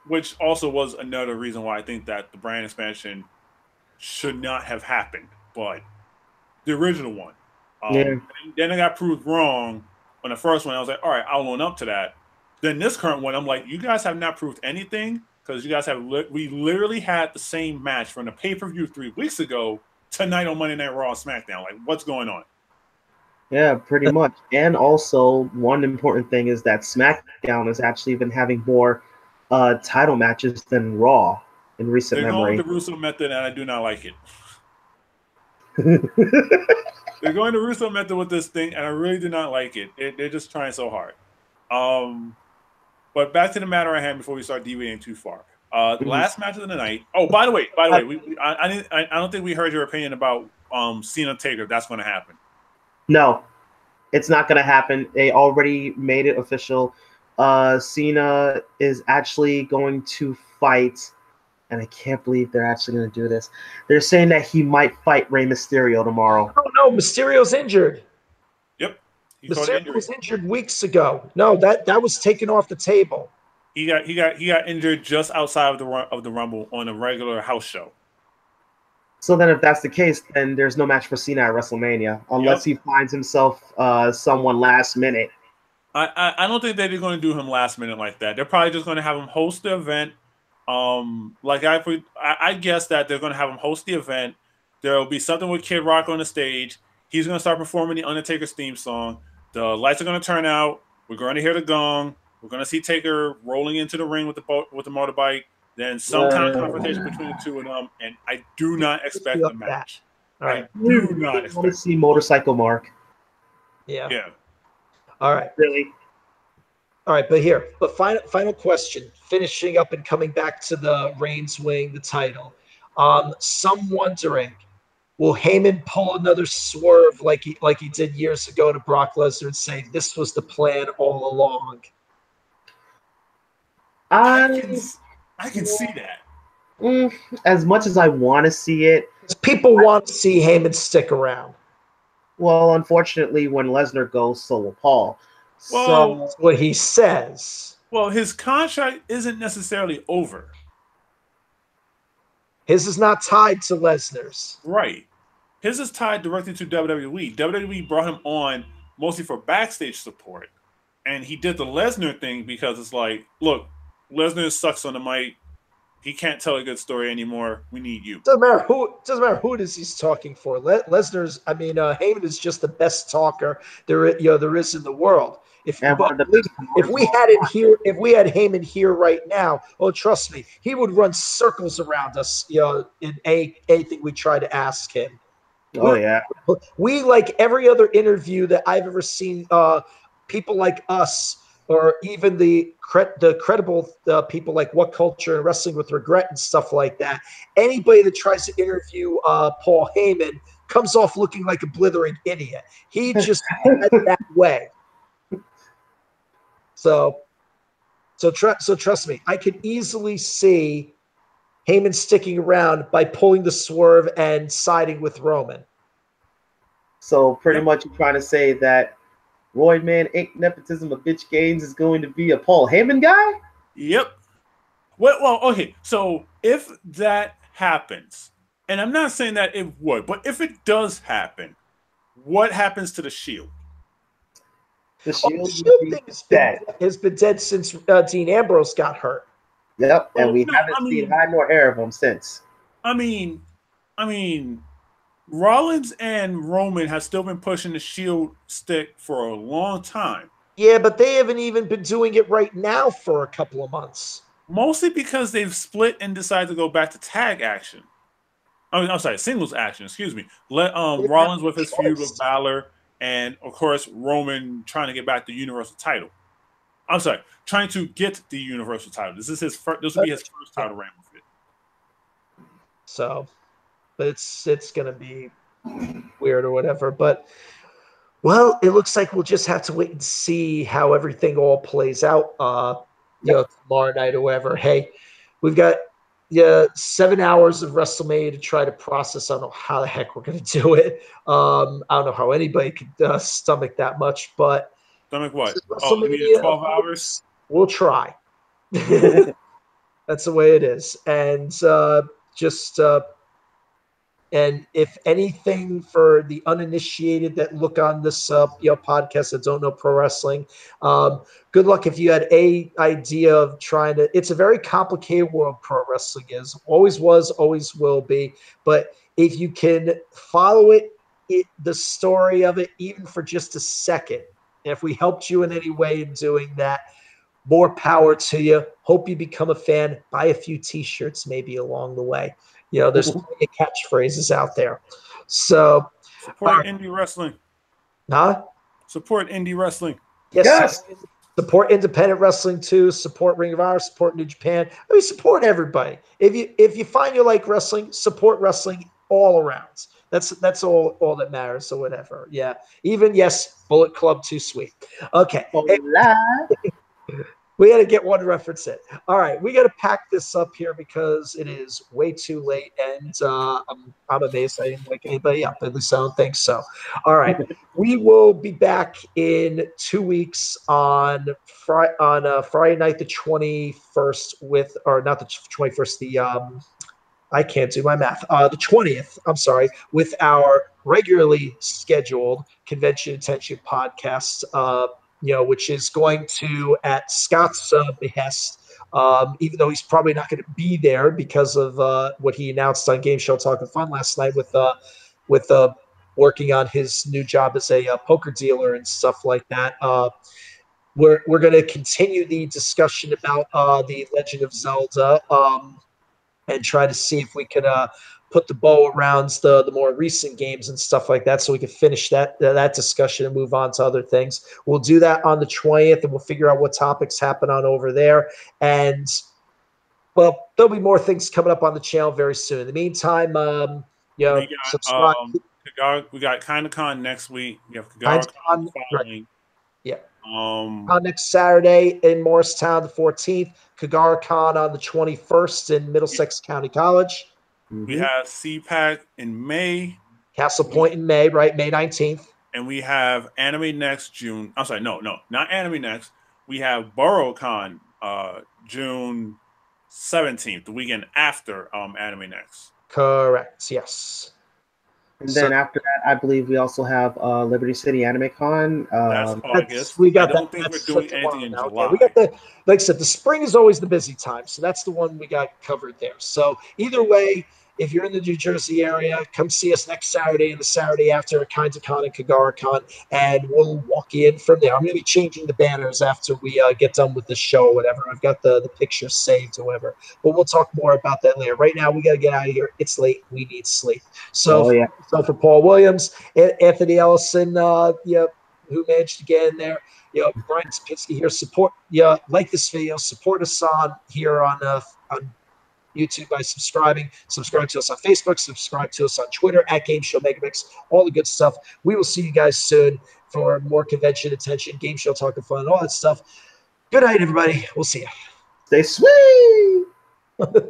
Which also was another reason why I think that the brand expansion should not have happened. But the original one. Then I got proved wrong on the first one. I was like, all right, I'll own up to that. Then this current one, I'm like, you guys have not proved anything, because you guys have we literally had the same match from the pay-per-view 3 weeks ago tonight on Monday Night Raw and SmackDown. Like, what's going on? Yeah, pretty much. And also, one important thing is that SmackDown has actually been having more title matches than Raw in recent They're memory. going the Russo method, and I do not like it. They're going the Russo method with this thing, and I really do not like it. They're just trying so hard. But back to the matter at hand before we start deviating too far. Last match of the night. Oh, by the way, I don't think we heard your opinion about Cena Taker. If that's going to happen. No, it's not going to happen. They already made it official. Cena is actually going to fight, and I can't believe they're actually going to do this. They're saying that he might fight Rey Mysterio tomorrow. Oh no, Mysterio's injured. Yep, Mysterio was injured weeks ago. No, that was taken off the table. He got injured just outside of the Rumble on a regular house show. So then, if that's the case, then there's no match for Cena at WrestleMania unless he finds himself someone last minute. I don't think they're going to do him last minute like that. They're probably just going to have him host the event. I guess that they're going to have him host the event. There will be something with Kid Rock on the stage. He's going to start performing the Undertaker's theme song. The lights are going to turn out. We're going to hear the gong. We're going to see Taker rolling into the ring with the motorbike. Then some kind of confrontation between the two of them, and I do not expect the match. All right. I do not expect. I want to see Motorcycle Mark. Yeah. Yeah. All right. Really? All right, but final question. Finishing up and coming back to the Reigns winning the title. Some wondering, will Heyman pull another swerve like he did years ago to Brock Lesnar and say this was the plan all along? I can see that. As much as I want to see it, people want to see Heyman stick around. Well, unfortunately, when Lesnar goes, so will Paul. Well, so that's what he says. Well, his contract isn't necessarily over. His is not tied to Lesnar's. Right. His is tied directly to WWE. WWE brought him on mostly for backstage support. And he did the Lesnar thing because it's like, look, Lesnar sucks on the mic. He can't tell a good story anymore. We need you. Doesn't matter who it is he's talking for. Lesnar's, Heyman is just the best talker there is in the world. If we had Heyman here right now, oh trust me, he would run circles around us, in anything we try to ask him. We like every other interview that I've ever seen. People like us, or even the credible people like What Culture and Wrestling with Regret and stuff like that. Anybody that tries to interview Paul Heyman comes off looking like a blithering idiot. He just that way. So trust me, I could easily see Heyman sticking around by pulling the swerve and siding with Roman. So pretty much you're trying to say that Roy Man ain't nepotism of bitch gains is going to be a Paul Heyman guy? Yep. Well, okay. So if that happens, and I'm not saying that it would, but if it does happen, what happens to the Shield? The Oh, Shield the would Shield be thing dead. has been dead since Dean Ambrose got hurt. Yep, and Well, we no, haven't seen hide nor hair of him since. I mean, I mean, Rollins and Roman have still been pushing the Shield stick for a long time. Yeah, but they haven't even been doing it right now for a couple of months. Mostly because they've split and decided to go back to tag action. I mean, I'm sorry, singles action. Excuse me. Let They didn't have Rollins no with his feud with choice. Balor, and of course Roman trying to get back the Universal title. I'm sorry, trying to get the Universal title. This is his first. This will be his first title reign with it. So, but it's gonna be weird or whatever. But well, it looks like we'll just have to wait and see how everything all plays out. Tomorrow night or whatever. Hey, we've got 7 hours of WrestleMania to try to process. I don't know how the heck we're gonna do it. I don't know how anybody could stomach that much, but Stomach what? Oh, you needed WrestleMania, 12 hours. we'll try. That's the way it is, and just and if anything, for the uninitiated that look on this podcast that don't know pro wrestling, good luck if you had a idea of trying to. It's a very complicated world. Pro wrestling is always was, always will be. But if you can follow the story of it, even for just a second, and if we helped you in any way in doing that, more power to you. Hope you become a fan. Buy a few T-shirts maybe along the way. There's plenty of catchphrases out there. So, Support indie wrestling. huh? Support indie wrestling. Yes. Support independent wrestling too. Support Ring of Honor. Support New Japan. I mean, support everybody. If you find you like wrestling, support wrestling all around. That's all that matters. So whatever. Yeah. Even yes, Bullet Club too sweet. Okay. Hey, we got to get one reference in. All right, we got to pack this up here because it is way too late, and I'm amazed I didn't wake anybody up. At least I don't think so. All right, we will be back in 2 weeks on Friday night, the 21st, or not the 21st, the I can't do my math. The 20th, I'm sorry, with our regularly scheduled convention attention podcast, which is going to, at Scott's behest, even though he's probably not going to be there because of what he announced on Game Show Talking Fun last night with working on his new job as a poker dealer and stuff like that. We're going to continue the discussion about the Legend of Zelda. And try to see if we could put the bow around the more recent games and stuff like that, so we can finish that discussion and move on to other things. We'll do that on the 20th, and we'll figure out what topics happen on over there. And well, there'll be more things coming up on the channel very soon. In the meantime, We got subscribe. we got KindaCon next week. We have KagawaCon Con, right. following. Yeah. Next Saturday in Morristown, the 14th. KagawaCon on the 21st in Middlesex County College. We have CPAC in May. Castle Point in May, right? May 19th. And we have Anime Next June. I'm sorry, no, not Anime Next. We have BorrowCon June 17th, the weekend after Anime Next. Correct, yes. And then after that, I believe we also have Liberty City Anime Con. That's August. We got I don't think we're doing anything in July. Okay. We got like I said, the spring is always the busy time, so that's the one we got covered there. So either way, if you're in the New Jersey area, come see us next Saturday and the Saturday after at KindaCon and KagawaCon, and we'll walk you in from there. I'm going to be changing the banners after we get done with the show or whatever. I've got the pictures saved or whatever, but we'll talk more about that later. Right now, we got to get out of here. It's late. We need sleep. So, so for Paul Williams, Anthony Ellison, who managed to get in there, Brian Spitsky here. Support, like this video. Support us on YouTube by subscribing. Subscribe to us on Facebook. Subscribe to us on Twitter at Game Show Megamix. All the good stuff. We will see you guys soon for more convention attention, Game Show Talking Fun, all that stuff. Good night, everybody. We'll see you. Stay sweet.